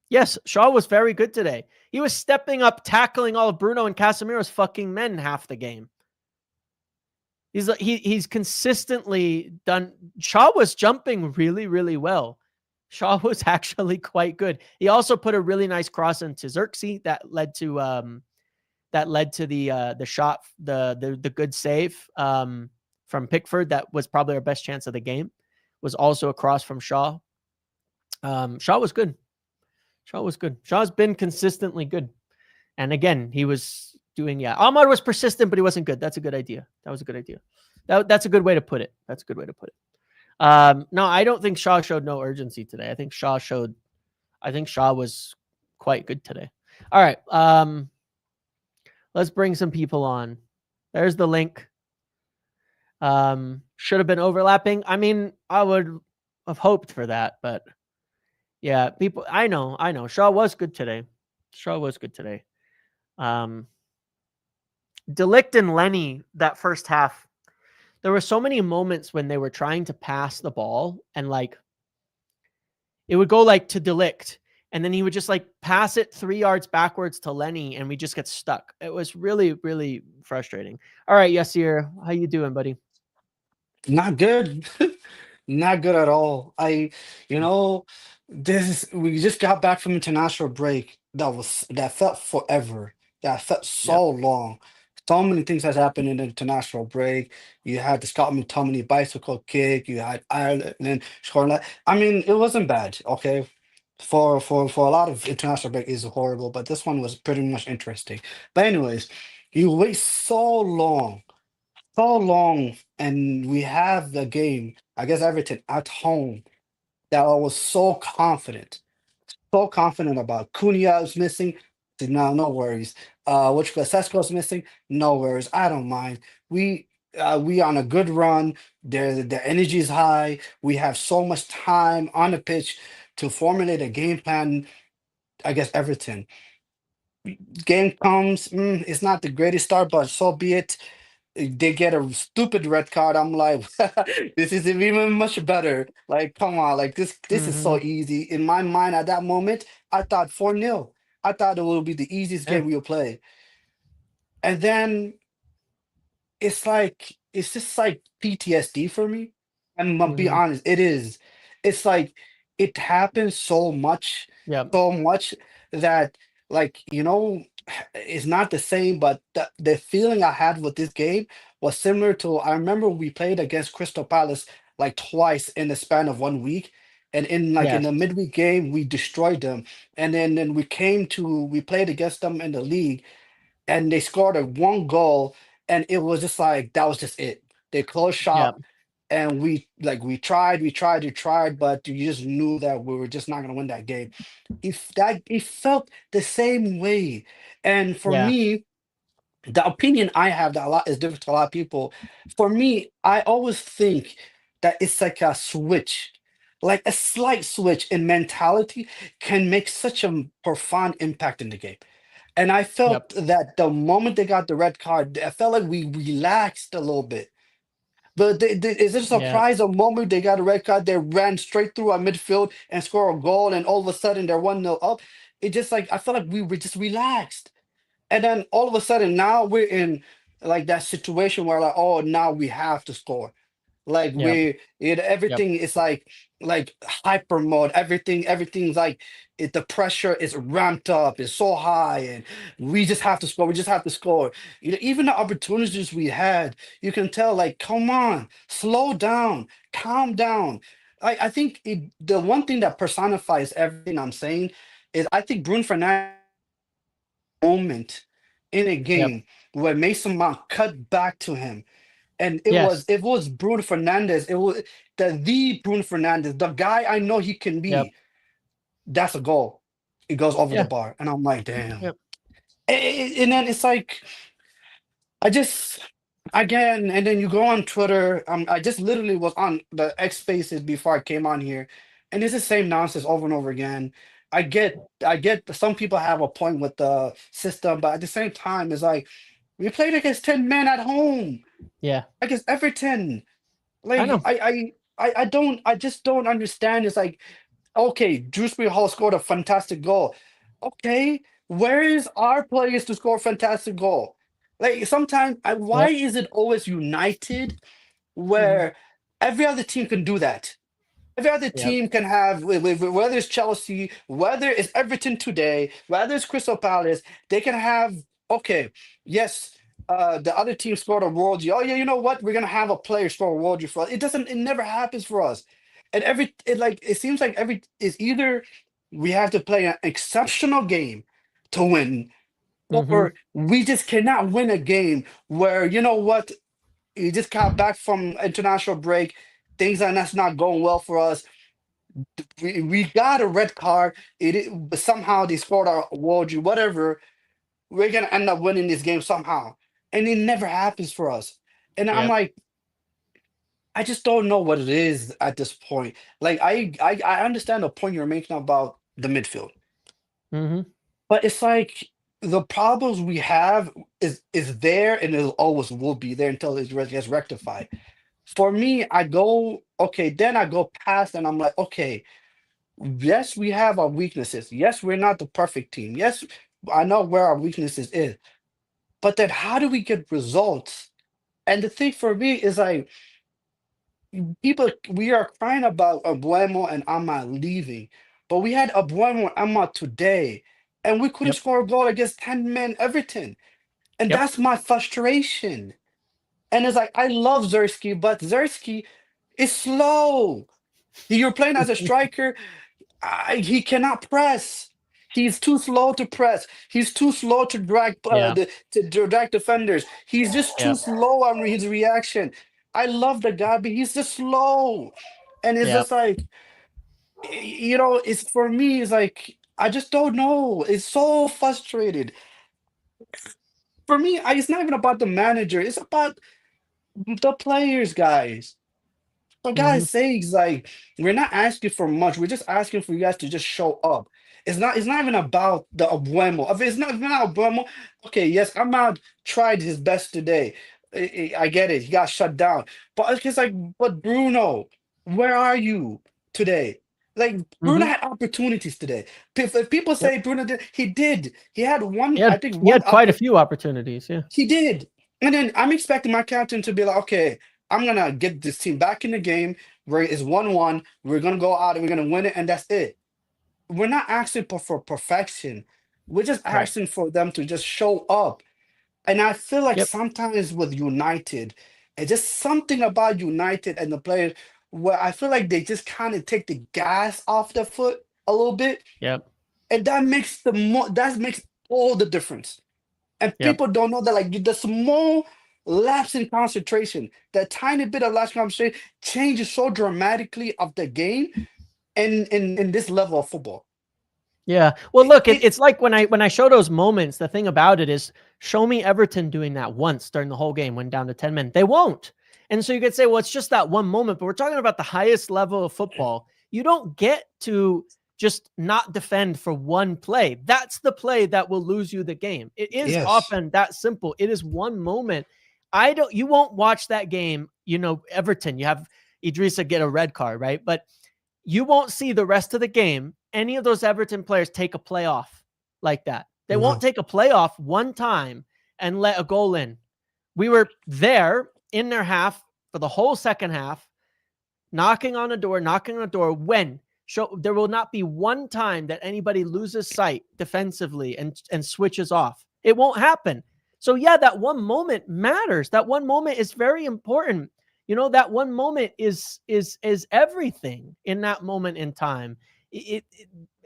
Yes, Shaw was very good today. He was stepping up, tackling all of Bruno and Casemiro's fucking men half the game. He's consistently done. Shaw was jumping really, really well. Shaw was actually quite good. He also put a really nice cross into Xerxes that led to the shot, the good save from Pickford. That was probably our best chance of the game. Was also a cross from Shaw. Shaw was good. Shaw's been consistently good. And again, he was doing, Ahmad was persistent, but he wasn't good. That's a good idea. That was a good idea. That's a good way to put it. No, I don't think Shaw showed no urgency today. I think Shaw was quite good today. All right. Let's bring some people on. There's the link. Should have been overlapping. I mean, I would have hoped for that, but yeah, people, I know. Shaw was good today. Delict and Lenny, that first half, there were so many moments when they were trying to pass the ball and it would go to Delict and then he would just pass it 3 yards backwards to Lenny and we just get stuck. It was really, really frustrating. All right, Yasir, how you doing, buddy? Not good. Not good at all. We just got back from international break. That felt forever. That felt Yep. so long. So many things has happened in the international break. You had the Scott McTominay bicycle kick. You had Ireland and Scotland. I mean, it wasn't bad. Okay, For a lot of international break is horrible, but this one was pretty much interesting. But anyways, you wait so long, and we have the game against Everton at home that I was so confident about. Cunha is missing. Said, no, no worries. Which Sesko's missing? No worries. I don't mind. We on a good run. The energy is high. We have so much time on the pitch to formulate a game plan against Everton. Game comes, it's not the greatest start, but so be it. They get a stupid red card. I'm like, this is even much better. Like, come on, like this is so Hmm. easy. In my mind at that moment, I thought 4-0. I thought it would be the easiest Yeah. game we'll play. And then it's just like PTSD for me. I'm gonna be Hmm. honest, it is. It's like it happens Yep. so much that like it's not the same, but the feeling I had with this game was similar to I remember we played against Crystal Palace like twice in the span of 1 week. And in Yes. the midweek game, we destroyed them. And then we played against them in the league and they scored a one goal, and it was just like that was just it. They closed Yep. shop, and we tried, but you just knew that we were just not gonna win that game. If that it felt the same way, and for Yeah. me, the opinion I have that a lot is different to a lot of people. For me, I always think that it's like a switch, like a slight switch in mentality can make such a profound impact in the game. And I Yep. felt that the moment they got the red card, I felt like we relaxed a little bit. But is it a Yeah. surprise the moment they got a red card, they ran straight through our midfield and score a goal, and all of a sudden they're 1-0 up? It just like I felt like we were just relaxed. And then all of a sudden now we're in like that situation where like, oh, now we have to score. Like Yep. Yep. everything is like hyper mode. Everything's like the pressure is ramped up. It's so high, and we just have to score. We just have to score. Even the opportunities we had, you can tell. Like, come on, slow down, calm down. I think the one thing that personifies everything I'm saying is I think Bruno Fernandes moment in a Yep. game where Mason Mount cut back to him, and it was Yes. it was Bruno Fernandez. It was the Bruno Fernandez, the guy I know he can Yep. be. That's a goal. It goes over the Yeah. bar, and I'm like, damn. Yep. And then it's like I just again, and then you go on Twitter. I just literally was on the X Spaces before I came on here, and it's the same nonsense over and over again. I get some people have a point with the system, but at the same time, it's like we played against 10 men at home Yeah. against Everton. I Like know. I just don't understand. It's like, okay, Drewsbury Hall scored a fantastic goal. Okay, where is our players to score a fantastic goal? Like sometimes, why Yep. is it always United Hmm. where every other team can do that? Every other Yep. team can have, whether it's Chelsea, whether it's Everton today, whether it's Crystal Palace, they can have, okay, yes, the other team scored a worldie. Oh, yeah, you know what? We're going to have a player score a worldie for us. It never happens for us. And it seems like it's either we have to play an exceptional game to win, Hmm. or we just cannot win a game where, you know what? You just got back from international break. Things are that's not going well for us. We got a red card. But somehow they scored our award, whatever. We're gonna end up winning this game somehow, and it never happens for us. And I'm Yep. like, I just don't know what it is at this point. Like I understand the point you're making about the midfield, Hmm. but it's like the problems we have is there, and it always will be there until gets rectified. For me, I go okay, then I go past, and I'm like, okay. Yes, we have our weaknesses. Yes, we're not the perfect team. Yes, I know where our weaknesses is. But then how do we get results? And the thing for me is like people we are crying about Abuemo and Ahmad leaving, but we had Abuemo and Ahmad today, and we couldn't Yep. score a goal against 10 men Everton. And Yep. that's my frustration. And it's like I love Zersky, but Zersky is slow. You're playing as a striker. He cannot press. He's too slow to press. He's too slow to Yeah. to drag defenders. He's just too Yep. slow on his reaction. I love the guy, but he's just slow, and it's Yep. just like it's for me. It's like I just don't know. It's so frustrated for me. It's not even about the manager. It's about the players, guys. For Hmm. God's sakes, like we're not asking for much. We're just asking for you guys to just show up. It's not even about the Abuemo. If it's not Abuemo, okay, yes, Ahmad tried his best today. I get it. He got shut down. But it's just like, but Bruno, where are you today? Like Bruno Hmm. had opportunities today. If people Yep. say Bruno did, he did. He had He one, had I think he one had quite a few opportunities. Yeah. he did. And then I'm expecting my captain to be like, okay, I'm gonna get this team back in the game where it's 1-1. We're gonna go out and we're gonna win it, and that's it. We're not asking for perfection. We're just Right. asking for them to just show up. And I feel like Yep. sometimes with United, it's just something about United and the players where I feel like they just kind of take the gas off their foot a little bit. Yep. And that makes all the difference. And Yep. people don't know that like the small lapse in concentration, that tiny bit of lapse in concentration changes so dramatically of the game in this level of football. Yeah. Well, It, look, it it's like when I show those moments, the thing about it is show me Everton doing that once during the whole game when down to 10 men. They won't. And so you could say, well, it's just that one moment, but we're talking about the highest level of football. You don't get to just not defend for one play. That's the play that will lose you the game. It is yes. often that simple. It is one moment. You won't watch that game, Everton, you have Idrissa get a red card, right? But you won't see the rest of the game any of those Everton players take a play off like that. They won't No. take a play off one time and let a goal in. We were there in their half for the whole second half, knocking on the door. There will not be one time that anybody loses sight defensively and switches off. It won't happen. So yeah, that one moment matters. That one moment is very important. That one moment is everything in that moment in time.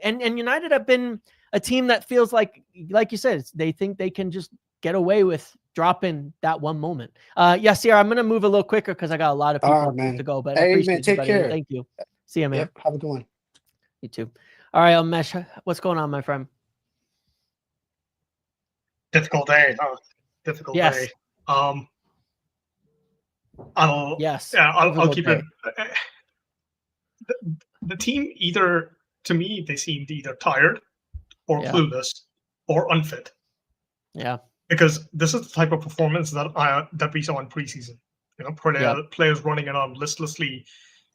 And United have been a team that feels like you said, they think they can just get away with dropping that one moment. Yeah, Sierra, I'm going to move a little quicker because I got a lot of All people right, to man. go, but I Hey, man, appreciate you, take buddy. care. Thank you. See you, man. Yep. Have a good one. You too. All right, Mesh, what's going on, my friend? Difficult day, huh? Difficult Yes. day. I'll Yes. I'll keep day. it. The team to me, they seemed either tired or clueless or unfit. Yeah. Because this is the type of performance that we saw in preseason. Players running around listlessly,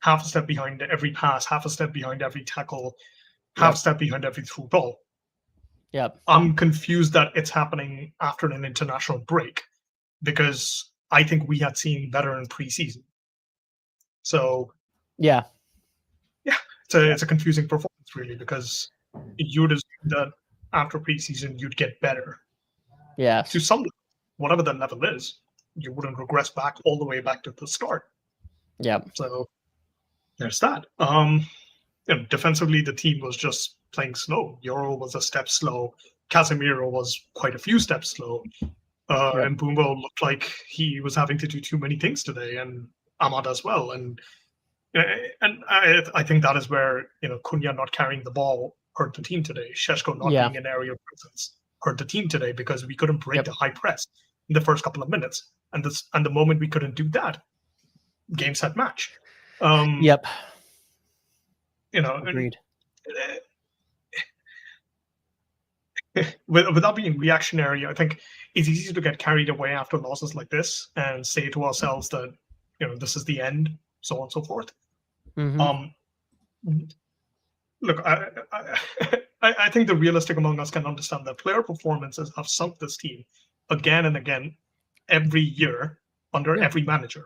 half a step behind every pass, half a step behind every tackle, half a step behind every through ball. Yep. I'm confused that it's happening after an international break because I think we had seen better in preseason. So yeah, it's a confusing performance really because you'd assume that after preseason you'd get better. Yeah. To some level, whatever the level is, you wouldn't regress back all the way back to the start. Yeah. So there's that. Defensively, the team was just playing slow. Euro was a step slow. Casemiro was quite a few steps slow. And Mbeumo looked like he was having to do too many things today, and Ahmad as well. And I think that is where Cunha not carrying the ball hurt the team today. Šeško not being an aerial presence hurt the team today because we couldn't break the high press in the first couple of minutes. And the moment we couldn't do that, game set match. Agreed. Without being reactionary, I think it's easy to get carried away after losses like this and say to ourselves that this is the end, so on and so forth. Mm-hmm. Look, I think the realistic among us can understand that player performances have sunk this team again and again every year under every manager.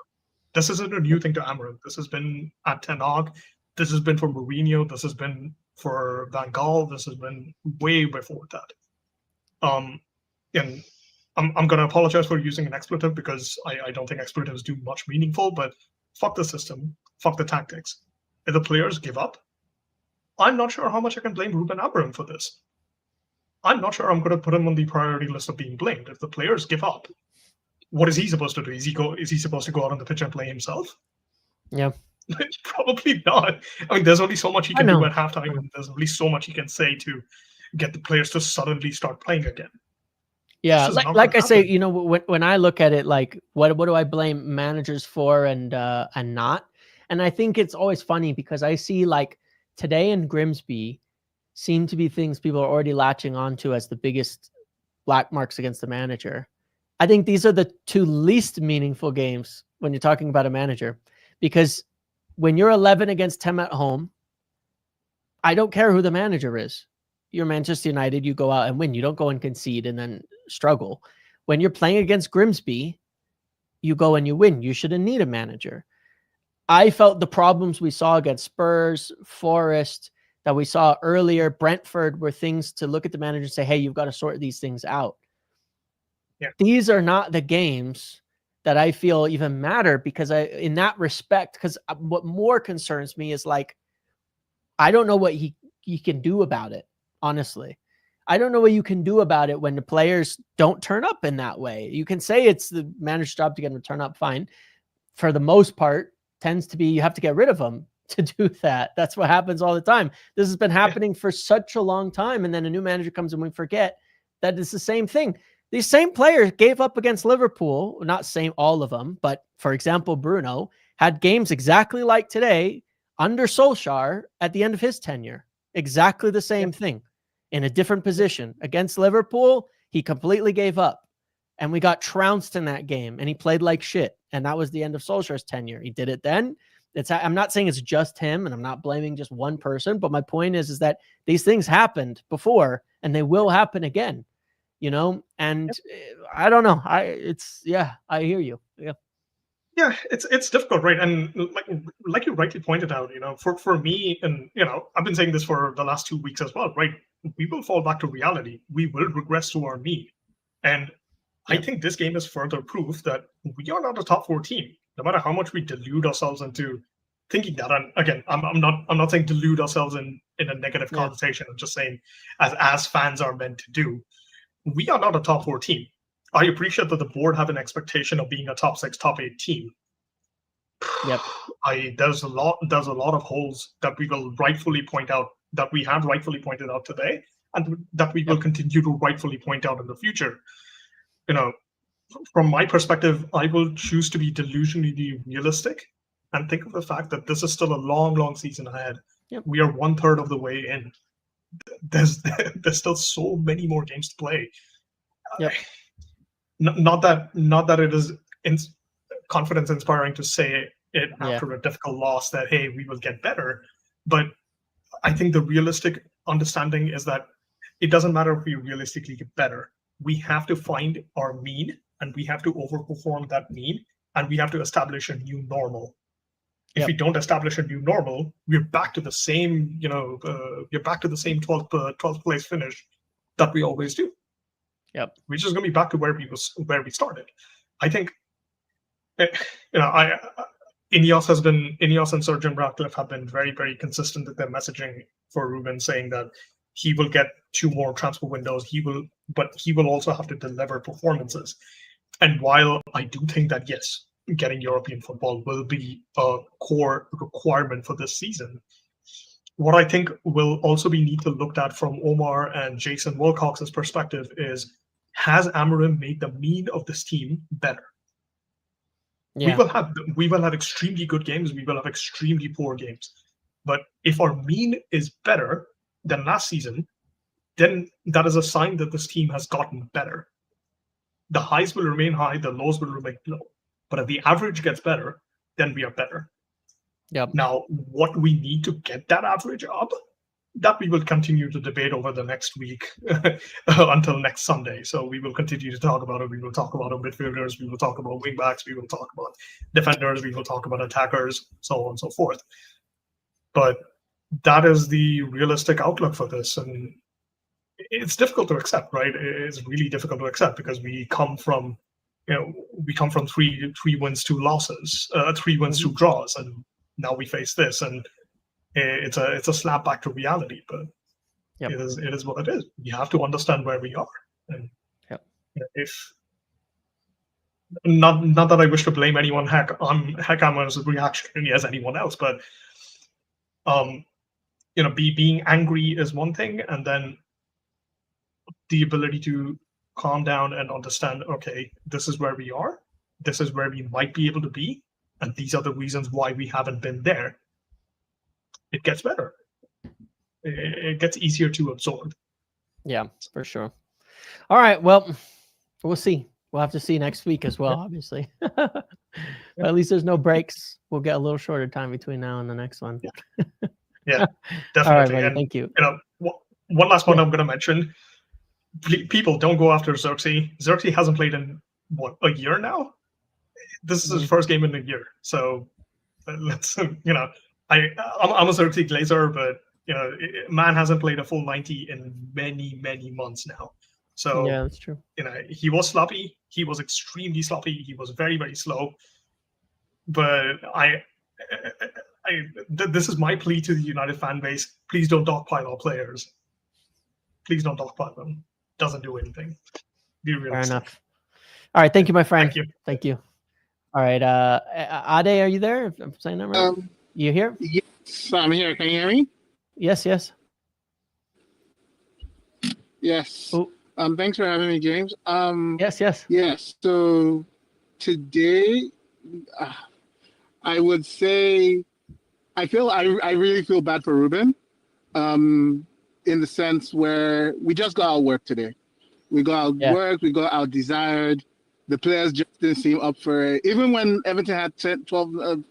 This isn't a new thing to Amarim. This has been at Ten Hag. This has been for Mourinho. This has been for Van Gaal. This has been way before that. And I'm going to apologize for using an expletive because I don't think expletives do much meaningful, but fuck the system, fuck the tactics. If the players give up, I'm not sure how much I can blame Ruben Amorim for this. I'm not sure I'm going to put him on the priority list of being blamed. If the players give up, what is he supposed to do? Is he supposed to go out on the pitch and play himself? Yeah. Probably not. I mean, there's only so much he can do know. at halftime, and there's only so much he can say to get the players to suddenly start playing again. Yeah, This is not like I gonna say, happen. you know, when I look at it, like what do I blame managers for and not? And I think it's always funny because I see like today in Grimsby seem to be things people are already latching onto as the biggest black marks against the manager. I think these are the two least meaningful games when you're talking about a manager, because when you're 11 against 10 at home, I don't care who the manager is. You're Manchester United, you go out and win. You don't go and concede and then struggle. When you're playing against Grimsby, you go and you win. You shouldn't need a manager. I felt the problems we saw against Spurs, Forest, that we saw earlier, Brentford, were things to look at the manager and say, hey, you've got to sort these things out. Yeah. These are not the games that I feel even matter, because in that respect, because what more concerns me is like, I don't know what he can do about it, honestly. I don't know what you can do about it when the players don't turn up in that way. You can say it's the manager's job to get them to turn up, fine. For the most part, tends to be you have to get rid of them to do that. That's what happens all the time. This has been happening for such a long time, and then a new manager comes and we forget that it's the same thing. These same players gave up against Liverpool, not same all of them, but for example, Bruno had games exactly like today under Solskjaer at the end of his tenure. Exactly the same thing in a different position. Against Liverpool, he completely gave up and we got trounced in that game and he played like shit. And that was the end of Solskjaer's tenure. He did it then. I'm not saying it's just him and I'm not blaming just one person, but my point is that these things happened before and they will happen again, you know? And I don't know. I hear you. Yeah. Yeah, it's difficult, right? And like you rightly pointed out, you know, for me, and you know, I've been saying this for the last 2 weeks as well, right? We will fall back to reality. We will regress to our mean, and I think this game is further proof that we are not a top 4 team, no matter how much we delude ourselves into thinking that. And again, I'm not saying delude ourselves in a negative connotation. I'm just saying, as fans are meant to do, we are not a top 4 team. I appreciate that the board have an expectation of being a top 6, top 8 team. Yep. There's a lot of holes that we will rightfully point out, that we have rightfully pointed out today, and that we will continue to rightfully point out in the future. You know, from my perspective, I will choose to be delusionally realistic and think of the fact that this is still a long, long season ahead. Yep. We are 1/3 of the way in. There's still so many more games to play. Yep. Not that it is confidence inspiring to say it after a difficult loss that, hey, we will get better. But I think the realistic understanding is that it doesn't matter if we realistically get better. We have to find our mean and we have to overperform that mean and we have to establish a new normal. If we don't establish a new normal, we're back to the same, we're back to the same 12th place finish that we always do. Yep. We're just going to be back to where we started. I think, Ineos and Sir Jim Ratcliffe have been very, very consistent with their messaging for Ruben, saying that he will get 2 more transfer windows. But he will also have to deliver performances. And while I do think that, yes, getting European football will be a core requirement for this season, what I think will also be need to looked at from Omar and Jason Wilcox's perspective is, has Amorim made the mean of this team better? Yeah. We will have extremely good games. We will have extremely poor games. But if our mean is better than last season, then that is a sign that this team has gotten better. The highs will remain high, the lows will remain low. But if the average gets better, then we are better. Yep. Now, what we need to get that average up, that we will continue to debate over the next week until next Sunday. So we will continue to talk about it. We will talk about our midfielders. We will talk about wingbacks. We will talk about defenders. We will talk about attackers, so on and so forth. But that is the realistic outlook for this. And it's difficult to accept, right? It's really difficult to accept because we come from 3 wins, 2 losses, 3 wins, 2 draws. And now we face this. And it's a slap back to reality, but Yep. it is what it is. We have to understand where we are, and Yep. if not that I wish to blame anyone, I'm as reactionary as anyone else, but being angry is one thing, and then the ability to calm down and understand, okay, this is where we are, this is where we might be able to be, and these are the reasons why we haven't been there. It gets better. It gets easier to absorb. Yeah, for sure. All right. Well, we'll see. We'll have to see next week as well, obviously. But at least there's no breaks. We'll get a little shorter time between now and the next one. Yeah, definitely. All right, buddy, and thank you. One last point I'm going to mention. People don't go after Xerxes. Xerxes hasn't played in a year now. This is his first game in a year, so let's I'm a Xerxes Glazer, but man hasn't played a full 90 in many months now. So yeah, that's true. He was sloppy. He was extremely sloppy. He was very slow. But this is my plea to the United fan base. Please don't dogpile our players. Please don't dogpile them. Doesn't do anything. Be realistic. Fair enough. All right. Thank you, my friend. Thank you. All right. Ade, are you there? If I'm saying that right? You here? Yes, I'm here. Can you hear me? Yes. Yes. Ooh. Thanks for having me, James. Yes. Yes. So today, I would say I really feel bad for Ruben, in the sense where we just got our work today. We got outworked, we got out-desired. The players just didn't seem up for it. Even when Everton had 12,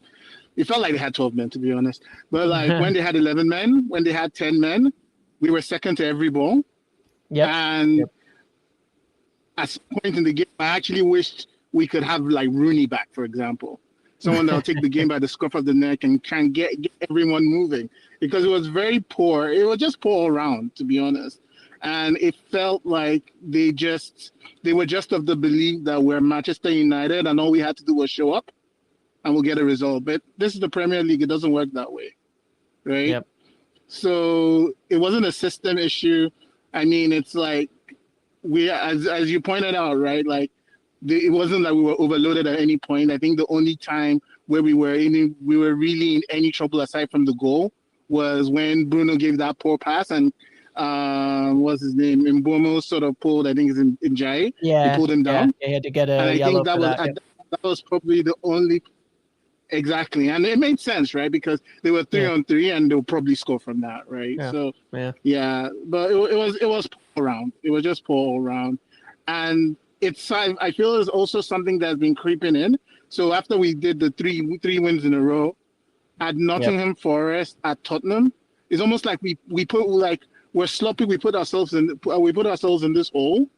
it felt like they had 12 men, to be honest. But like when they had 11 men, when they had 10 men, we were second to every ball. Yep. And at some point in the game, I actually wished we could have like Rooney back, for example. Someone that'll take the game by the scruff of the neck and can get everyone moving, because it was very poor. It was just poor all around, to be honest. And it felt like they were just of the belief that we're Manchester United and all we had to do was show up and we'll get a result. But this is the Premier League. It doesn't work that way, right? Yep. So it wasn't a system issue. I mean, it's like as you pointed out, right? Like it wasn't like we were overloaded at any point. I think the only time where we were really in any trouble aside from the goal was when Bruno gave that poor pass and what's his name? Mbomo sort of pulled, I think it's in Jai. Yeah. He pulled him down. He had to get a and yellow I think for that. That was probably the only. Exactly. And it made sense, right? Because they were 3-on-3 and they'll probably score from that, right? Yeah. So, yeah. But it was poor around. It was just poor all around. And I feel it's also something that's been creeping in. So after we did the three wins in a row at Nottingham Forest, at Tottenham, it's almost like we're sloppy. We put ourselves in this hole,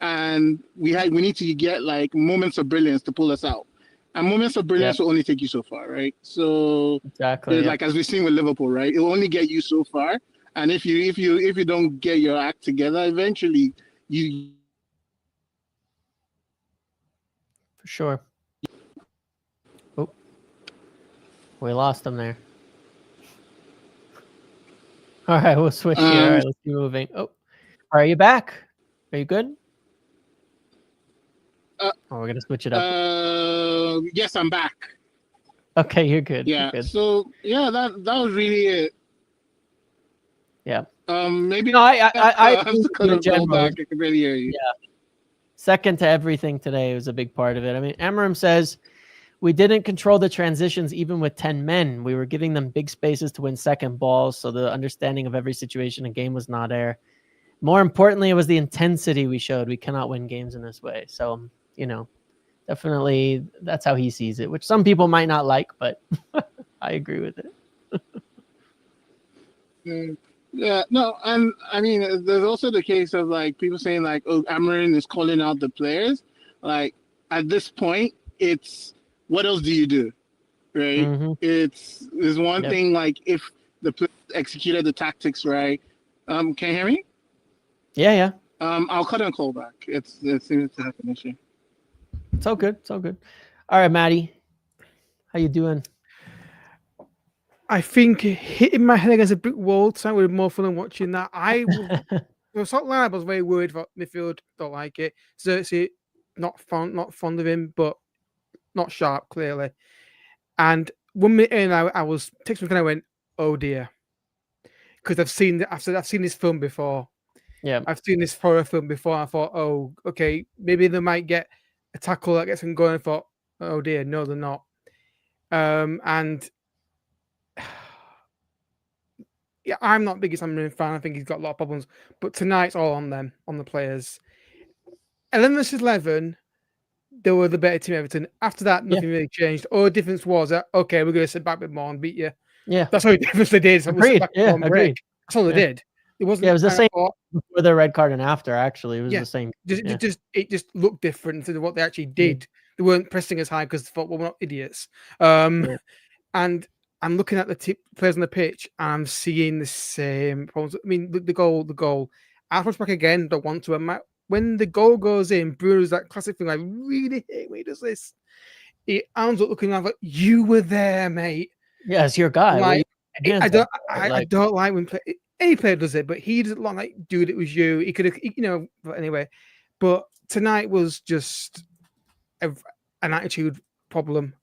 and we need to get like moments of brilliance to pull us out. And moments of brilliance will only take you so far, right? So exactly, like as we've seen with Liverpool, right? It will only get you so far. And if you don't get your act together, eventually you. For sure. Oh, we lost him there. All right, we'll switch here. All right, let's keep moving. Oh, are you back? Are you good? We're gonna switch it up. Yes, I'm back. Okay, you're good. Yeah. You're good. So that was really it. Yeah. Maybe no, I have to cut it back. I can barely hear you. Yeah. Second to everything today was a big part of it. I mean, Amarim says we didn't control the transitions even with 10 men. We were giving them big spaces to win second balls, so the understanding of every situation and game was not there. More importantly, it was the intensity we showed. We cannot win games in this way. So, definitely that's how he sees it, which some people might not like, but I agree with it. Yeah, no, and I mean, there's also the case of like people saying like, "Oh, Amarin is calling out the players." Like at this point, it's what else do you do, right? Mm-hmm. There's one thing like if the players executed the tactics right. Can you hear me? Yeah. I'll cut and call back. It seems to have an issue. It's all good. All right, Maddie, how you doing? I think hitting my head against a brick wall tonight would be more fun than watching that. I was sort of like, I was very worried about midfield. Don't like it. Xerxes, not fond of him, but not sharp clearly. And 1 minute in, I was texting and I went, "Oh dear," because I've seen this film before. Yeah. I've seen this horror film before. I thought, oh, okay, maybe they might get a tackle that gets them going. I thought, oh dear, no, they're not. And yeah, I'm not biggest Amorim fan. I think he's got a lot of problems. But tonight's all on them, on the players. 11 versus 11, they were the better team, Everton. After that, nothing really changed. All the difference was that, okay, we're going to sit back a bit more and beat you. Yeah. That's all the difference they did. So Agreed. Yeah, agreed. That's all they did. It wasn't. Yeah, it was the same before the red card and after. Actually, it was the same. It just looked different to what they actually did. They weren't pressing as high because they thought, well, we're not idiots. And I'm looking at the players on the pitch, and I'm seeing the same problems. I mean, the goal. I'll push back again. Don't want to. When the goal goes in, Bruno's that classic thing. I really hate when he does this. He ends up looking like, you were there, mate. Yeah, it's your guy. Like, I don't like when any player does it, but he doesn't look like, dude, it was you. He could have, but anyway. But tonight was just an attitude problem,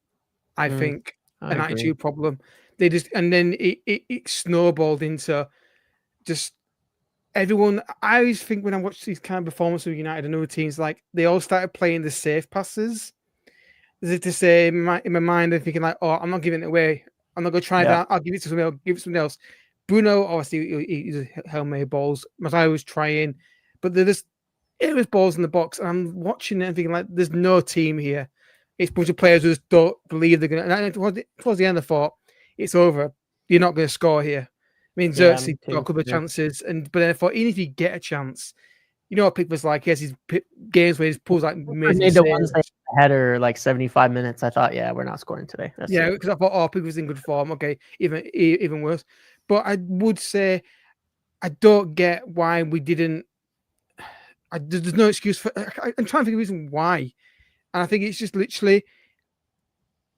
I think. An attitude problem. They just, and then it snowballed into just everyone. I always think when I watch these kind of performances with United and other teams, like they all started playing the safe passes. As if to say, in my mind, I'm thinking like, oh, I'm not giving it away. I'm not going to try that. I'll give it to somebody else. Give it to someone else. Bruno, obviously, he's a Hail-Mary balls. Matteo was trying, but it was balls in the box. And I'm watching it and thinking like, there's no team here. It's a bunch of players who just don't believe they're going to. And towards the end, I thought, it's over. You're not going to score here. I mean, Xerxes got a couple of chances, but then I thought, even if you get a chance, you know what Pickford's like. He has his games where he pulls like amazing. Made the ones that header like 75 minutes. I thought, we're not scoring today. Because I thought, oh, Pickford's in good form. Okay, even worse. But I would say I don't get why we didn't. There's no excuse for. I'm trying to think of a reason why, and I think it's just literally,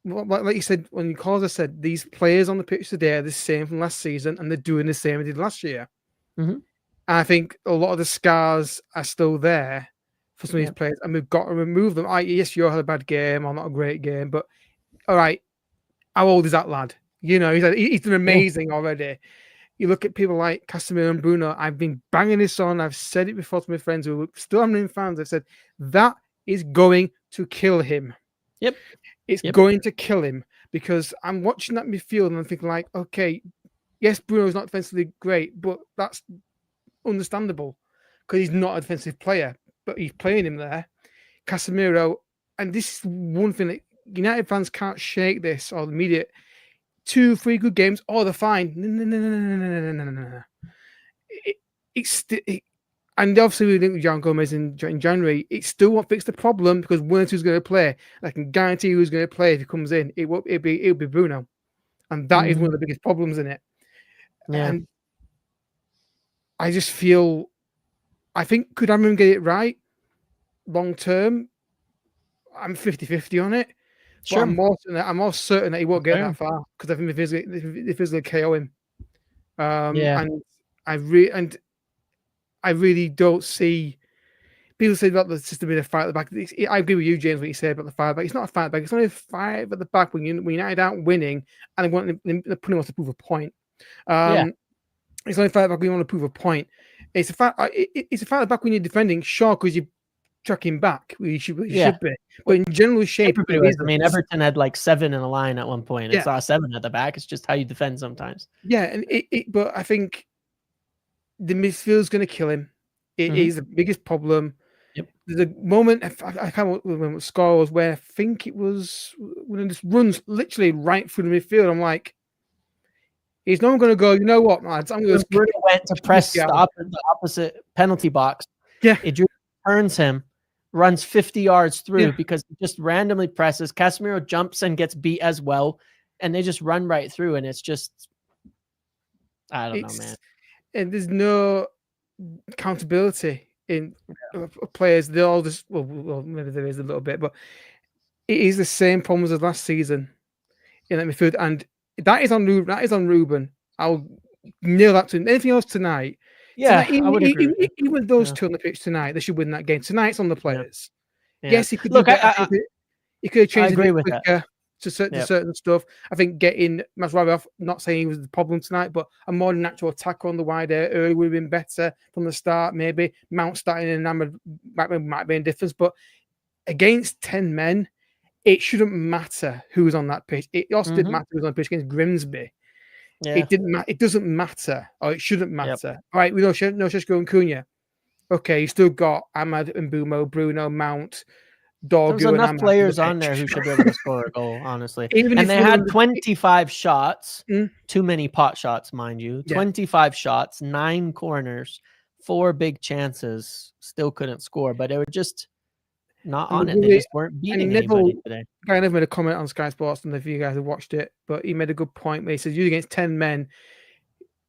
like you said when you called. I said these players on the pitch today are the same from last season, and they're doing the same they did last year. Mm-hmm. And I think a lot of the scars are still there for some of these players, and we've got to remove them. Yes, you had a bad game or not a great game, but all right, how old is that lad? You know, he's done amazing already. You look at people like Casemiro and Bruno. I've been banging this on. I've said it before to my friends who still haven't fans. I've said that is going to kill him. Yep, it's going to kill him because I'm watching that midfield and I'm thinking like, okay, yes, Bruno's not defensively great, but that's understandable because he's not a defensive player, but he's playing him there. Casemiro, and this is one thing that United fans can't shake this, or the media. 2-3 good games, they're fine. No. And obviously we think with John Gomez in January, it still won't fix the problem because one or two's going to play. I can guarantee who's going to play if he comes in. It'll be Bruno, and that is one of the biggest problems in it. Yeah. And I just feel, I think could Amorim get it right long term? I'm 50-50 on it. Sure. But I'm more certain that he won't get that far because I think the physical KO him. And I really don't see. People say about the system being a fight at the back. I agree with you, James, what you said about the fight back. It's not a fight back. It's only a fight at the back when United aren't winning and they want they're putting us to prove a point. It's only a fight back when you want to prove a point. It's a fight. It's a fight at the back when you're defending, sure, because you. Tracking back, we should be, but in general shape, Everton had like 7 in a line at one point. It's not 7 at the back. It's just how you defend sometimes. Yeah, and but I think the midfield's going to kill him. It is the biggest problem. Yep. There's a moment I can't remember when the score was where I think it was when it just runs literally right through the midfield. I'm like, he's not going to go. You know what, lads? I'm going to went to press the opposite penalty box. Yeah, it turns him. Runs 50 yards through because he just randomly presses. Casemiro jumps and gets beat as well, and they just run right through. And it's just, I don't know, man. And there's no accountability in players. They're all just well, maybe there is a little bit, but it is the same problems as last season in that midfield. And That is on Ruben. That is on Ruben. I'll nail that to him. Anything else tonight? Yeah, Tonight, I would agree with that. even those Yeah. two on the pitch tonight, they should win that game. Tonight's on the players. Yeah. Yes, he could Look, do better. He could have I changed a agree bit with that. quicker to certain stuff. I think getting Masraoui off, not saying he was the problem tonight, but a more natural attacker on the wide area early would have been better from the start. Maybe Mount starting in Ahmed might be a difference, but against 10 men, it shouldn't matter who's on that pitch. It also did matter who was on the pitch against Grimsby. Yeah. It didn't matter. It doesn't matter, or it shouldn't matter. All right, we know Sheshko and Cunha. Okay, you still got Ahmad and Bruno, Mount, Dorgu. There's enough and players on there who should be able to score a goal, honestly. Even and if they had 25 shots, too many pot shots, mind you. 25 shots, 9 corners, 4 big chances, still couldn't score, but they were just not on it. They just weren't beating anybody today. Guy never made a comment on Sky Sports, and if you guys have watched it, but he made a good point where he says, "You against 10 men,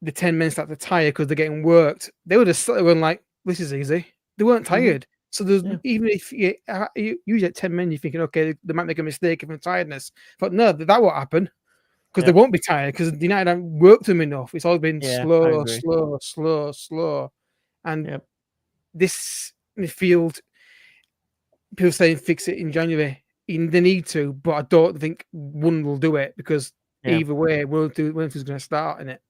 the 10 men start to tire because they're getting worked." They would have going like, "This is easy." They weren't tired. So there's even if you usually at 10 men, you're thinking, okay, they might make a mistake from tiredness, but no, that won't happen because they won't be tired because United haven't worked them enough. It's all been slow, and this midfield. People saying fix it in January. They need to, but I don't think one will do it because either way, Williams going to start in it,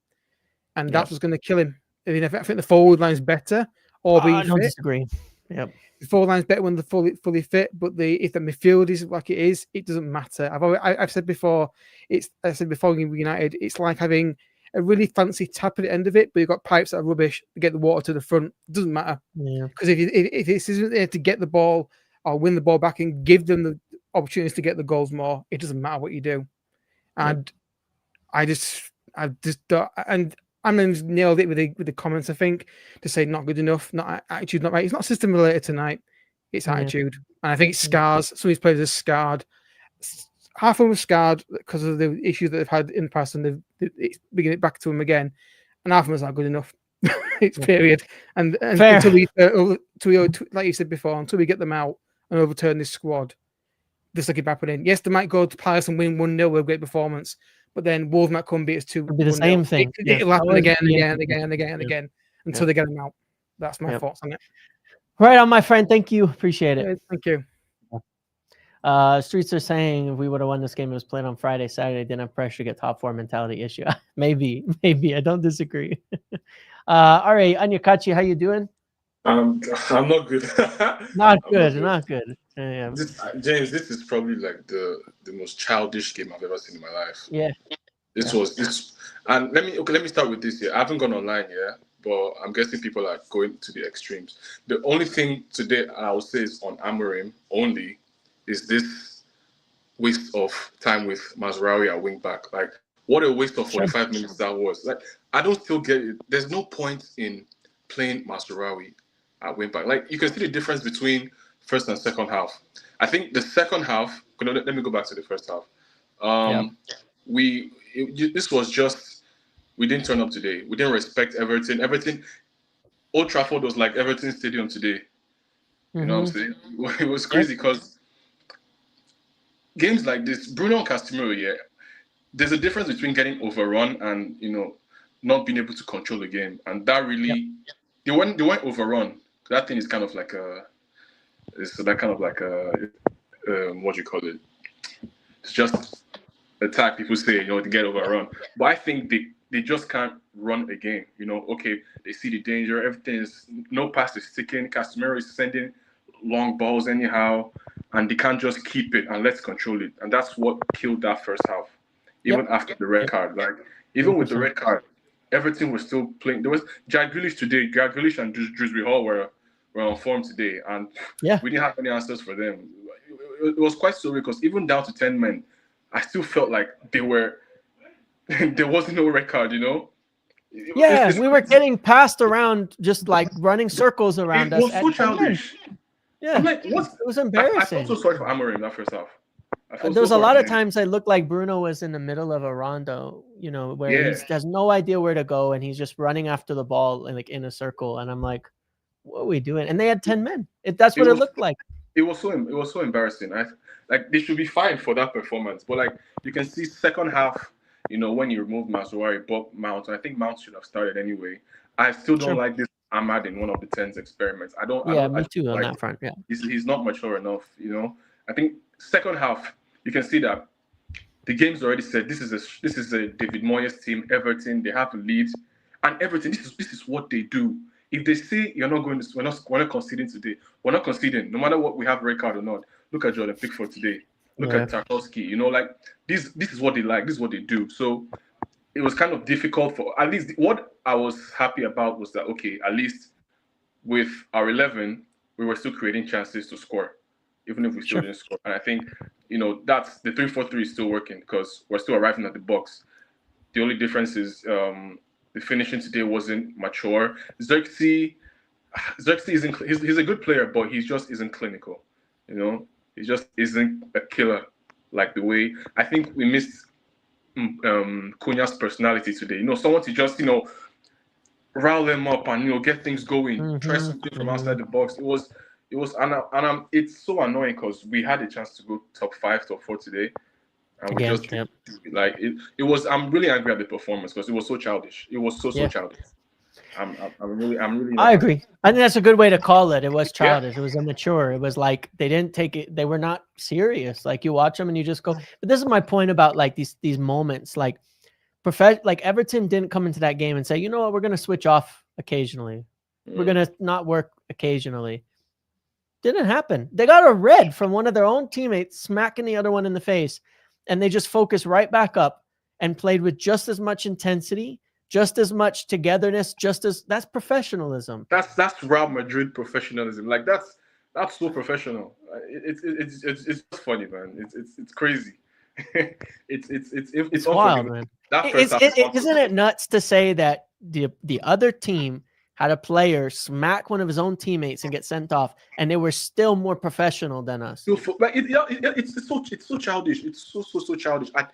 and that's what's going to kill him. I mean, I think the forward line's better. I don't disagree. Yep. The forward line's better when they're fully fit, but if the midfield is like it is, it doesn't matter. I've said before, in United, it's like having a really fancy tap at the end of it, but you've got pipes that are rubbish to get the water to the front. It doesn't matter because if this isn't there to get the ball or win the ball back and give them the opportunities to get the goals more, it doesn't matter what you do. And I just don't. And Amman's nailed it with the comments, I think, to say not good enough, not attitude, not right. It's not system related tonight. It's attitude. And I think it's scars. Some of these players are scarred. Half of them are scarred because of the issues that they've had in the past and it's bringing it back to them again. And half of them is not good enough. It's period. And until we, like you said before, until we get them out and overturn this squad, just like it happening. Yes, they might go to Palace and win 1-0 with a great performance. But then Wolves might come beat us 2. It'll be the same thing. It'll happen again and again until they get them out. That's my thoughts on it. Right on, my friend. Thank you. Appreciate it. Yeah, thank you. Streets are saying if we would have won this game, it was played on Friday, Saturday, didn't have pressure to get top 4 mentality issue. maybe. I don't disagree. All right, Anyakachi, how you doing? I'm not good. Not good. Yeah. James, this is probably like the most childish game I've ever seen in my life. Yeah. And let me start with this here. I haven't gone online yet, but I'm guessing people are going to the extremes. The only thing today I would say is on Amorim only is this waste of time with Masraoui at wing back. Like, what a waste of 45 minutes that was. Like, I don't still get it. There's no point in playing Masraoui at wing back. Like, you can see the difference between first and second half. I think the second half. Let me go back to the first half. This was just we didn't turn up today. We didn't respect Everton. Old Trafford was like Everton Stadium today. You know what I'm saying? It was crazy because games like this, Bruno and Casemiro, there's a difference between getting overrun and not being able to control the game, and that really they weren't overrun. That thing is kind of like what do you call it? It's just attack. People say to get overrun, but I think they just can't run a game. Okay, they see the danger. Everything is no pass is sticking. Casemiro is sending long balls anyhow, and they can't just keep it and let's control it. And that's what killed that first half. Even after the red card, like even with the red card, Everton was still playing. There was Jack Grealish today. Jack Grealish and Dewsbury Hall were on form today, and we didn't have any answers for them. It was quite silly because even down to 10 men, I still felt like there wasn't no red card. We were getting passed around, just like running circles around us. It was so childish. Yeah, I'm like, what? It was embarrassing. I felt so sorry for Amorim that first half. There was a lot of times I looked like Bruno was in the middle of a rondo, where he has no idea where to go and he's just running after the ball like in a circle. And I'm like, what are we doing? And they had 10 men. That's what it looked like. It was so embarrassing. Like they should be fined for that performance. But like you can see second half, you know, when you remove Masuari, but Mount, I think Mount should have started anyway. I still don't Sure. like this Ahmad in one of the 10s experiments. I Yeah, don't me too on like that front. Yeah. he's not mature enough, you know. I think second half, you can see that the game's already said this is a David Moyes team, Everton, they have a lead. And Everton, this is what they do. If they say you're not going to, we're not conceding today, we're not conceding, no matter what we have red card or not. Look at Jordan Pickford today. Look at Tarkowski. You know, like this is what they like, this is what they do. So it was kind of difficult for at least what I was happy about was that okay, at least with our 11, we were still creating chances to score, even if we still didn't score. And I think, you know, that's the 3-4-3 is still working because we're still arriving at the box. The only difference is the finishing today wasn't mature. Xerxes isn't. He's a good player, but he just isn't clinical. You know, he just isn't a killer like the way I think we missed Cunha's personality today. You know, someone to just rile them up and get things going, try something from outside the box. It was it's so annoying because we had a chance to go top 5, top 4 today. And we just like it was. I'm really angry at the performance because it was so childish. It was so childish. I'm really. I agree. I think that's a good way to call it. It was childish. It was immature. It was like they didn't take it. They were not serious. Like you watch them and you just go. But this is my point about like these moments. Like Everton didn't come into that game and say, you know what, we're going to switch off occasionally. We're going to not work occasionally. Didn't happen. They got a red from one of their own teammates smacking the other one in the face. And they just focused right back up and played with just as much intensity, just as much togetherness, that's professionalism. That's Real Madrid professionalism. Like that's so professional. It's just funny, man. It's crazy. it's wild, man. Isn't it nuts to say that the other team had a player smack one of his own teammates and get sent off, and they were still more professional than us? It's so childish. It's so childish. I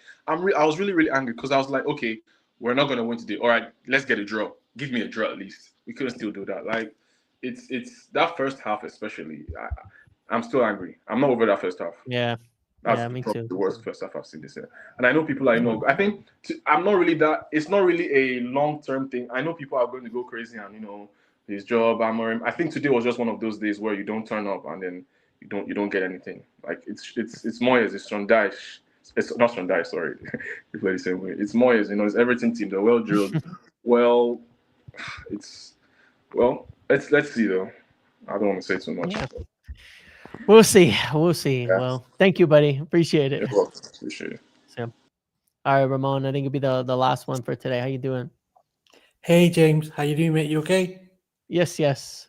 was really angry because I was like, okay, we're not gonna win today. All right, let's get a draw. Give me a draw at least. We couldn't still do that. Like it's that first half especially. I'm still angry. I'm not over that first half. Yeah. That's me too. The worst first half I've seen this year. And I know people I know. I think I'm not really that. It's not really a long-term thing. I know people are going to go crazy and his job. I think today was just one of those days where you don't turn up and then you don't get anything. Like it's Moyes, it's Sondage. It's not Sondage, sorry. We play the same way. It's Moyes. It's Everton team. They're well drilled. Let's see though. I don't want to say too much. Yeah. We'll see. Yeah. Well, thank you, buddy. Appreciate it. Appreciate it. So, all right, Ramon, I think it'll be the last one for today. How you doing? Hey, James. How you doing, mate? You okay? Yes.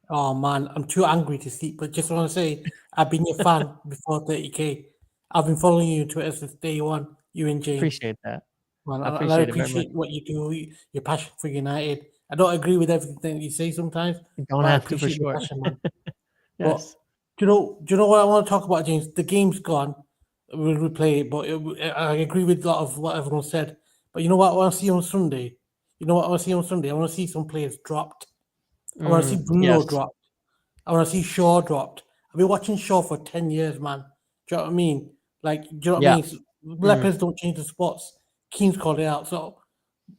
Oh, man. I'm too angry to sleep, but just want to say I've been your fan before 30K. I've been following you on Twitter since day one, you and James. Appreciate that. Man, I appreciate what you do, your passion for United. I don't agree with everything you say sometimes. You don't have to, for sure. Your passion, man. Yes. But, do you know what I want to talk about, James? The game's gone. We'll replay it, but I agree with a lot of what everyone said. But you know what I want to see on Sunday? I want to see some players dropped. I want to see Bruno dropped. I want to see Shaw dropped. I've been watching Shaw for 10 years, man. Do you know what I mean? Like, do you know what I mean? Lepers don't change the spots. Keane's called it out. So,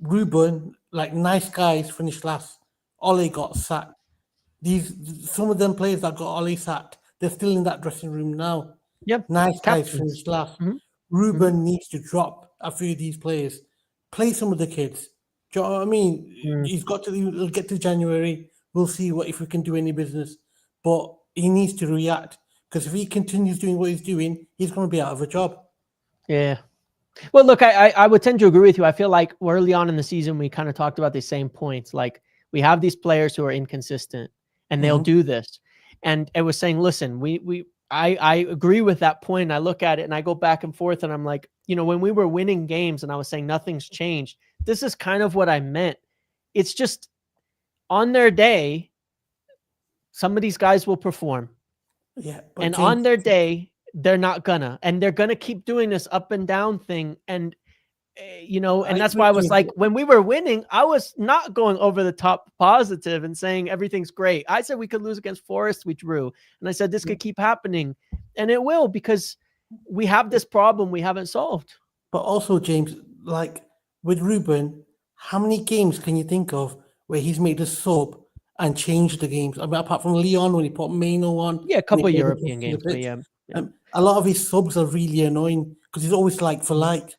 Ruben, like, nice guys finished last. Ole got sacked. Some of them players that got Ole sacked, they're still in that dressing room now. Yep. Nice guys finished last. Ruben needs to drop a few of these players. Play some of the kids. Do you know what I mean? He's got to get to January. We'll see if we can do any business. But he needs to react because if he continues doing what he's doing, he's going to be out of a job. Yeah. Well, look, I would tend to agree with you. I feel like early on in the season, we kind of talked about the same points. Like we have these players who are inconsistent and they'll do this. And I was saying, listen, I agree with that point. I look at it and I go back and forth and I'm like, when we were winning games and I was saying nothing's changed, this is kind of what I meant. It's just on their day, some of these guys will perform. Yeah. And on their day, they're not gonna. And they're gonna keep doing this up and down thing. And, and that's why I was like, when we were winning, I was not going over the top positive and saying everything's great. I said we could lose against Forest, we drew. And I said this could keep happening. And it will, because we have this problem we haven't solved. But also, James, like with Ruben, how many games can you think of where he's made a sub and changed the games? I mean, apart from Leon when he put Maino on, Yeah, a and he couple of played the European rest of the games, but pitch. yeah. A lot of his subs are really annoying because he's always like for like.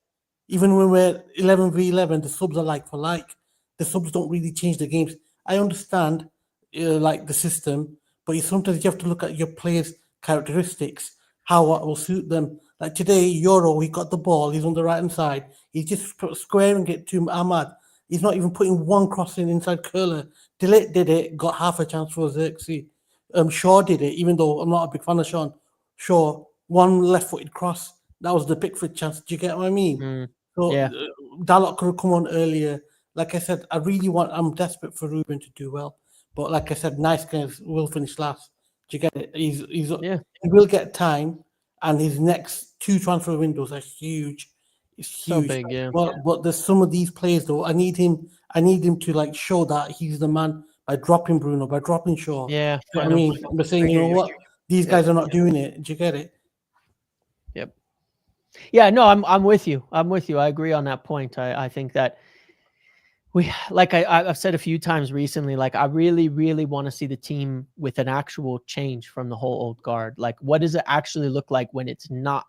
Even when we're 11v11, the subs are like for like. The subs don't really change the games. I understand, like the system, but sometimes you have to look at your players' characteristics, how what will suit them. Like today, Euro, he got the ball, he's on the right hand side, he's just squaring it to Ahmad. He's not even putting one crossing inside curler. Delit did it, got half a chance for Xerxes. Shaw did it, even though I'm not a big fan of Sean. Shaw, one left-footed cross. That was the Pickford chance. Do you get what I mean? Mm, So yeah. Dalot could have come on earlier. Like I said, I'm desperate for Ruben to do well. But like I said, nice guys will finish last. Do you get it? Yeah. He will get time, and his next 2 transfer windows are huge. It's So huge. big, yeah. But there's some of these players though. I need him to like show that he's the man by dropping Bruno, by dropping Shaw. Yeah. You know I what I know. mean? I'm saying, I you hear know you. what? These Yep. guys are not doing it. Do you get it? Yep. Yeah, no, I'm with you. I'm with you. I agree on that point. I think that we, like I've said a few times recently, like I really, really want to see the team with an actual change from the whole old guard. Like, what does it actually look like when it's not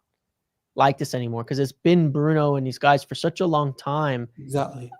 like this anymore? Because it's been Bruno and these guys for such a long time. Exactly.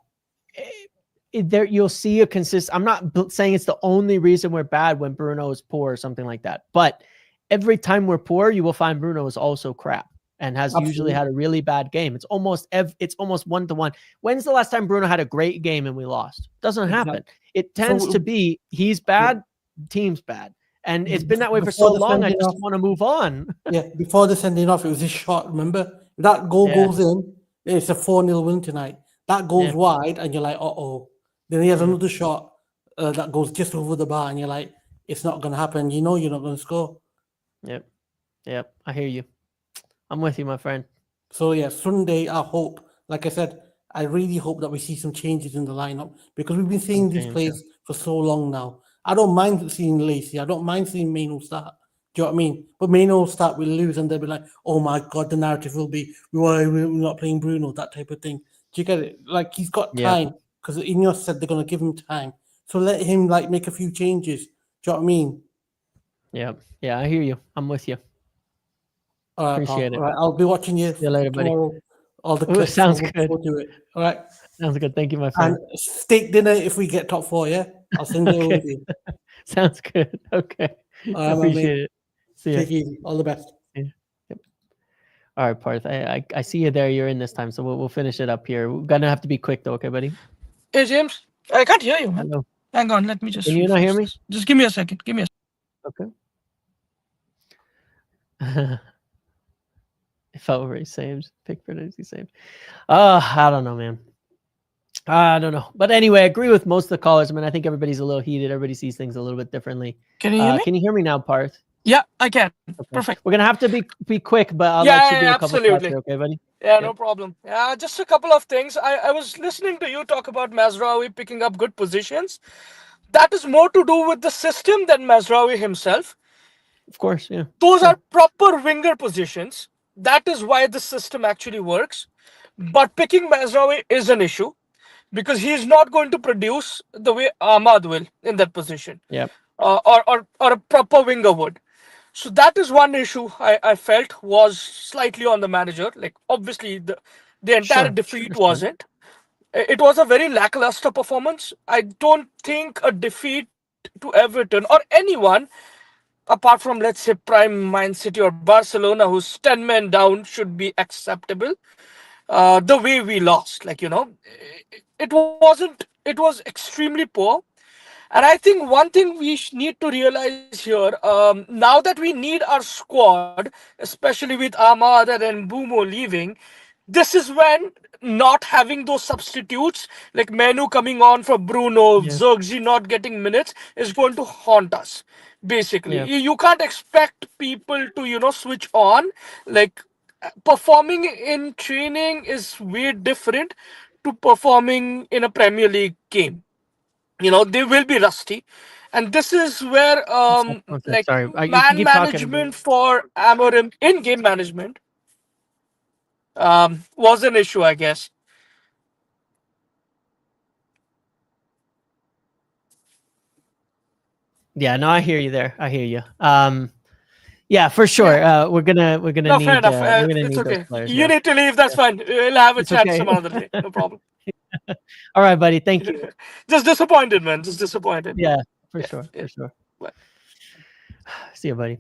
There you'll see a consistent. I'm not saying it's the only reason we're bad when Bruno is poor or something like that, but every time we're poor, you will find Bruno is also crap and has usually Absolutely. had a really bad game. It's almost 1-to-1. When's the last time Bruno had a great game and we lost? Doesn't happen. Exactly. It tends So- to be he's bad, team's bad. And it's been that way for so Before the long, I sending just off- want to move on. Yeah, before the sending off, it was his shot. Remember, if that goal Yeah. goes in, it's a 4-0 win tonight. That goes Yeah. wide, and you're like, oh. Then he has Yeah. another shot that goes just over the bar, and you're like, it's not going to happen. You know, you're not going to score. Yep. I hear you. I'm with you, my friend. So yeah, Sunday, I hope, like I said, I really hope that we see some changes in the lineup because we've been seeing these Okay, plays for so long now. I don't mind seeing Lacey. I don't mind seeing Maino start. Do you know what I mean? But Maino will start, we'll lose, and they'll be like, "Oh my god," the narrative will be, we're not playing Bruno," that type of thing. Do you get it? Like he's got Yeah. time because Ineos said they're gonna give him time, so let him like make a few changes. Do you know what I mean? Yeah, I hear you. I'm with you. All right, Appreciate pal. it. All right, I'll be watching you See you later, buddy. tomorrow. All the Ooh, clips. sounds I'll good. We'll do it. All right. Sounds good. Thank you, my friend. And steak dinner if we get top 4, yeah? I'll send it over Okay. to you. Sounds good. Okay. All right, my Appreciate mate. it. See ya. Take it easy. All the best. All right, Parth. I see you there. You're in this time, so we'll finish it up here. We're gonna have to be quick though, okay, buddy? Hey, James. I can't hear you, man. Hello. Hang on, let me just. Can you not hear refresh me? this. Just give me a second. Give me a. Okay. If I were saved, Pickford is he saved? I don't know, man. I don't know. But anyway, I agree with most of the callers. I mean, I think everybody's a little heated. Everybody sees things a little bit differently. Can you hear me? Can you hear me now, Parth? Yeah, I can. Okay. Perfect. We're gonna have to be quick, but I'll Yeah, let you do yeah, a couple absolutely. thoughts here, okay, buddy? Yeah, Yep. no problem. Yeah, just a couple of things. I was listening to you talk about Mazraoui picking up good positions. That is more to do with the system than Mazraoui himself. Of course, yeah. Those Sure. are proper winger positions. That is why the system actually works. But picking Mazraoui is an issue because he's not going to produce the way Ahmad will in that position. Yep. Or a proper winger would. So that is one issue I felt was slightly on the manager. Like obviously the entire Sure. defeat Understand. wasn't. It was a very lackluster performance. I don't think a defeat to Everton or anyone apart from, let's say, prime Man City or Barcelona, who's 10 men down, should be acceptable. The way we lost, like, it wasn't, it was extremely poor. And I think one thing we need to realize here, now that we need our squad, especially with Ahmad and Bumo leaving, this is when not having those substitutes, like Menu coming on for Bruno, Yeah. Zirkzee not getting minutes, is going to haunt us. Basically, Yeah. you can't expect people to, switch on. Like performing in training is way different to performing in a Premier League game. They will be rusty, and this is where One sec, like sorry. You can man keep talking. management for Amorim in game management was an issue, I guess. Yeah, no, I hear you there. I hear you. Yeah, for sure. We're gonna No, need fair enough. we're gonna It's need those okay. players. You Yeah. need to leave. That's fine. We'll have a It's chat okay. some other day. No problem. All right, buddy. Thank you. Just disappointed, man. Just disappointed. Yeah, for Yeah, sure. yeah. For sure. Bye. See you, buddy.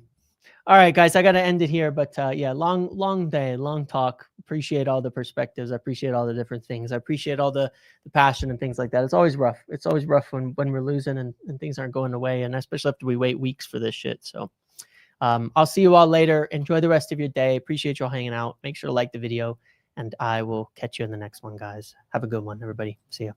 All right, guys, I got to end it here, but yeah, long day, long talk. Appreciate all the perspectives. I appreciate all the different things. I appreciate all the passion and things like that. It's always rough. It's always rough when we're losing and things aren't going away, and especially after we wait weeks for this shit. So I'll see you all later. Enjoy the rest of your day. Appreciate you all hanging out. Make sure to like the video, and I will catch you in the next one, guys. Have a good one, everybody. See ya.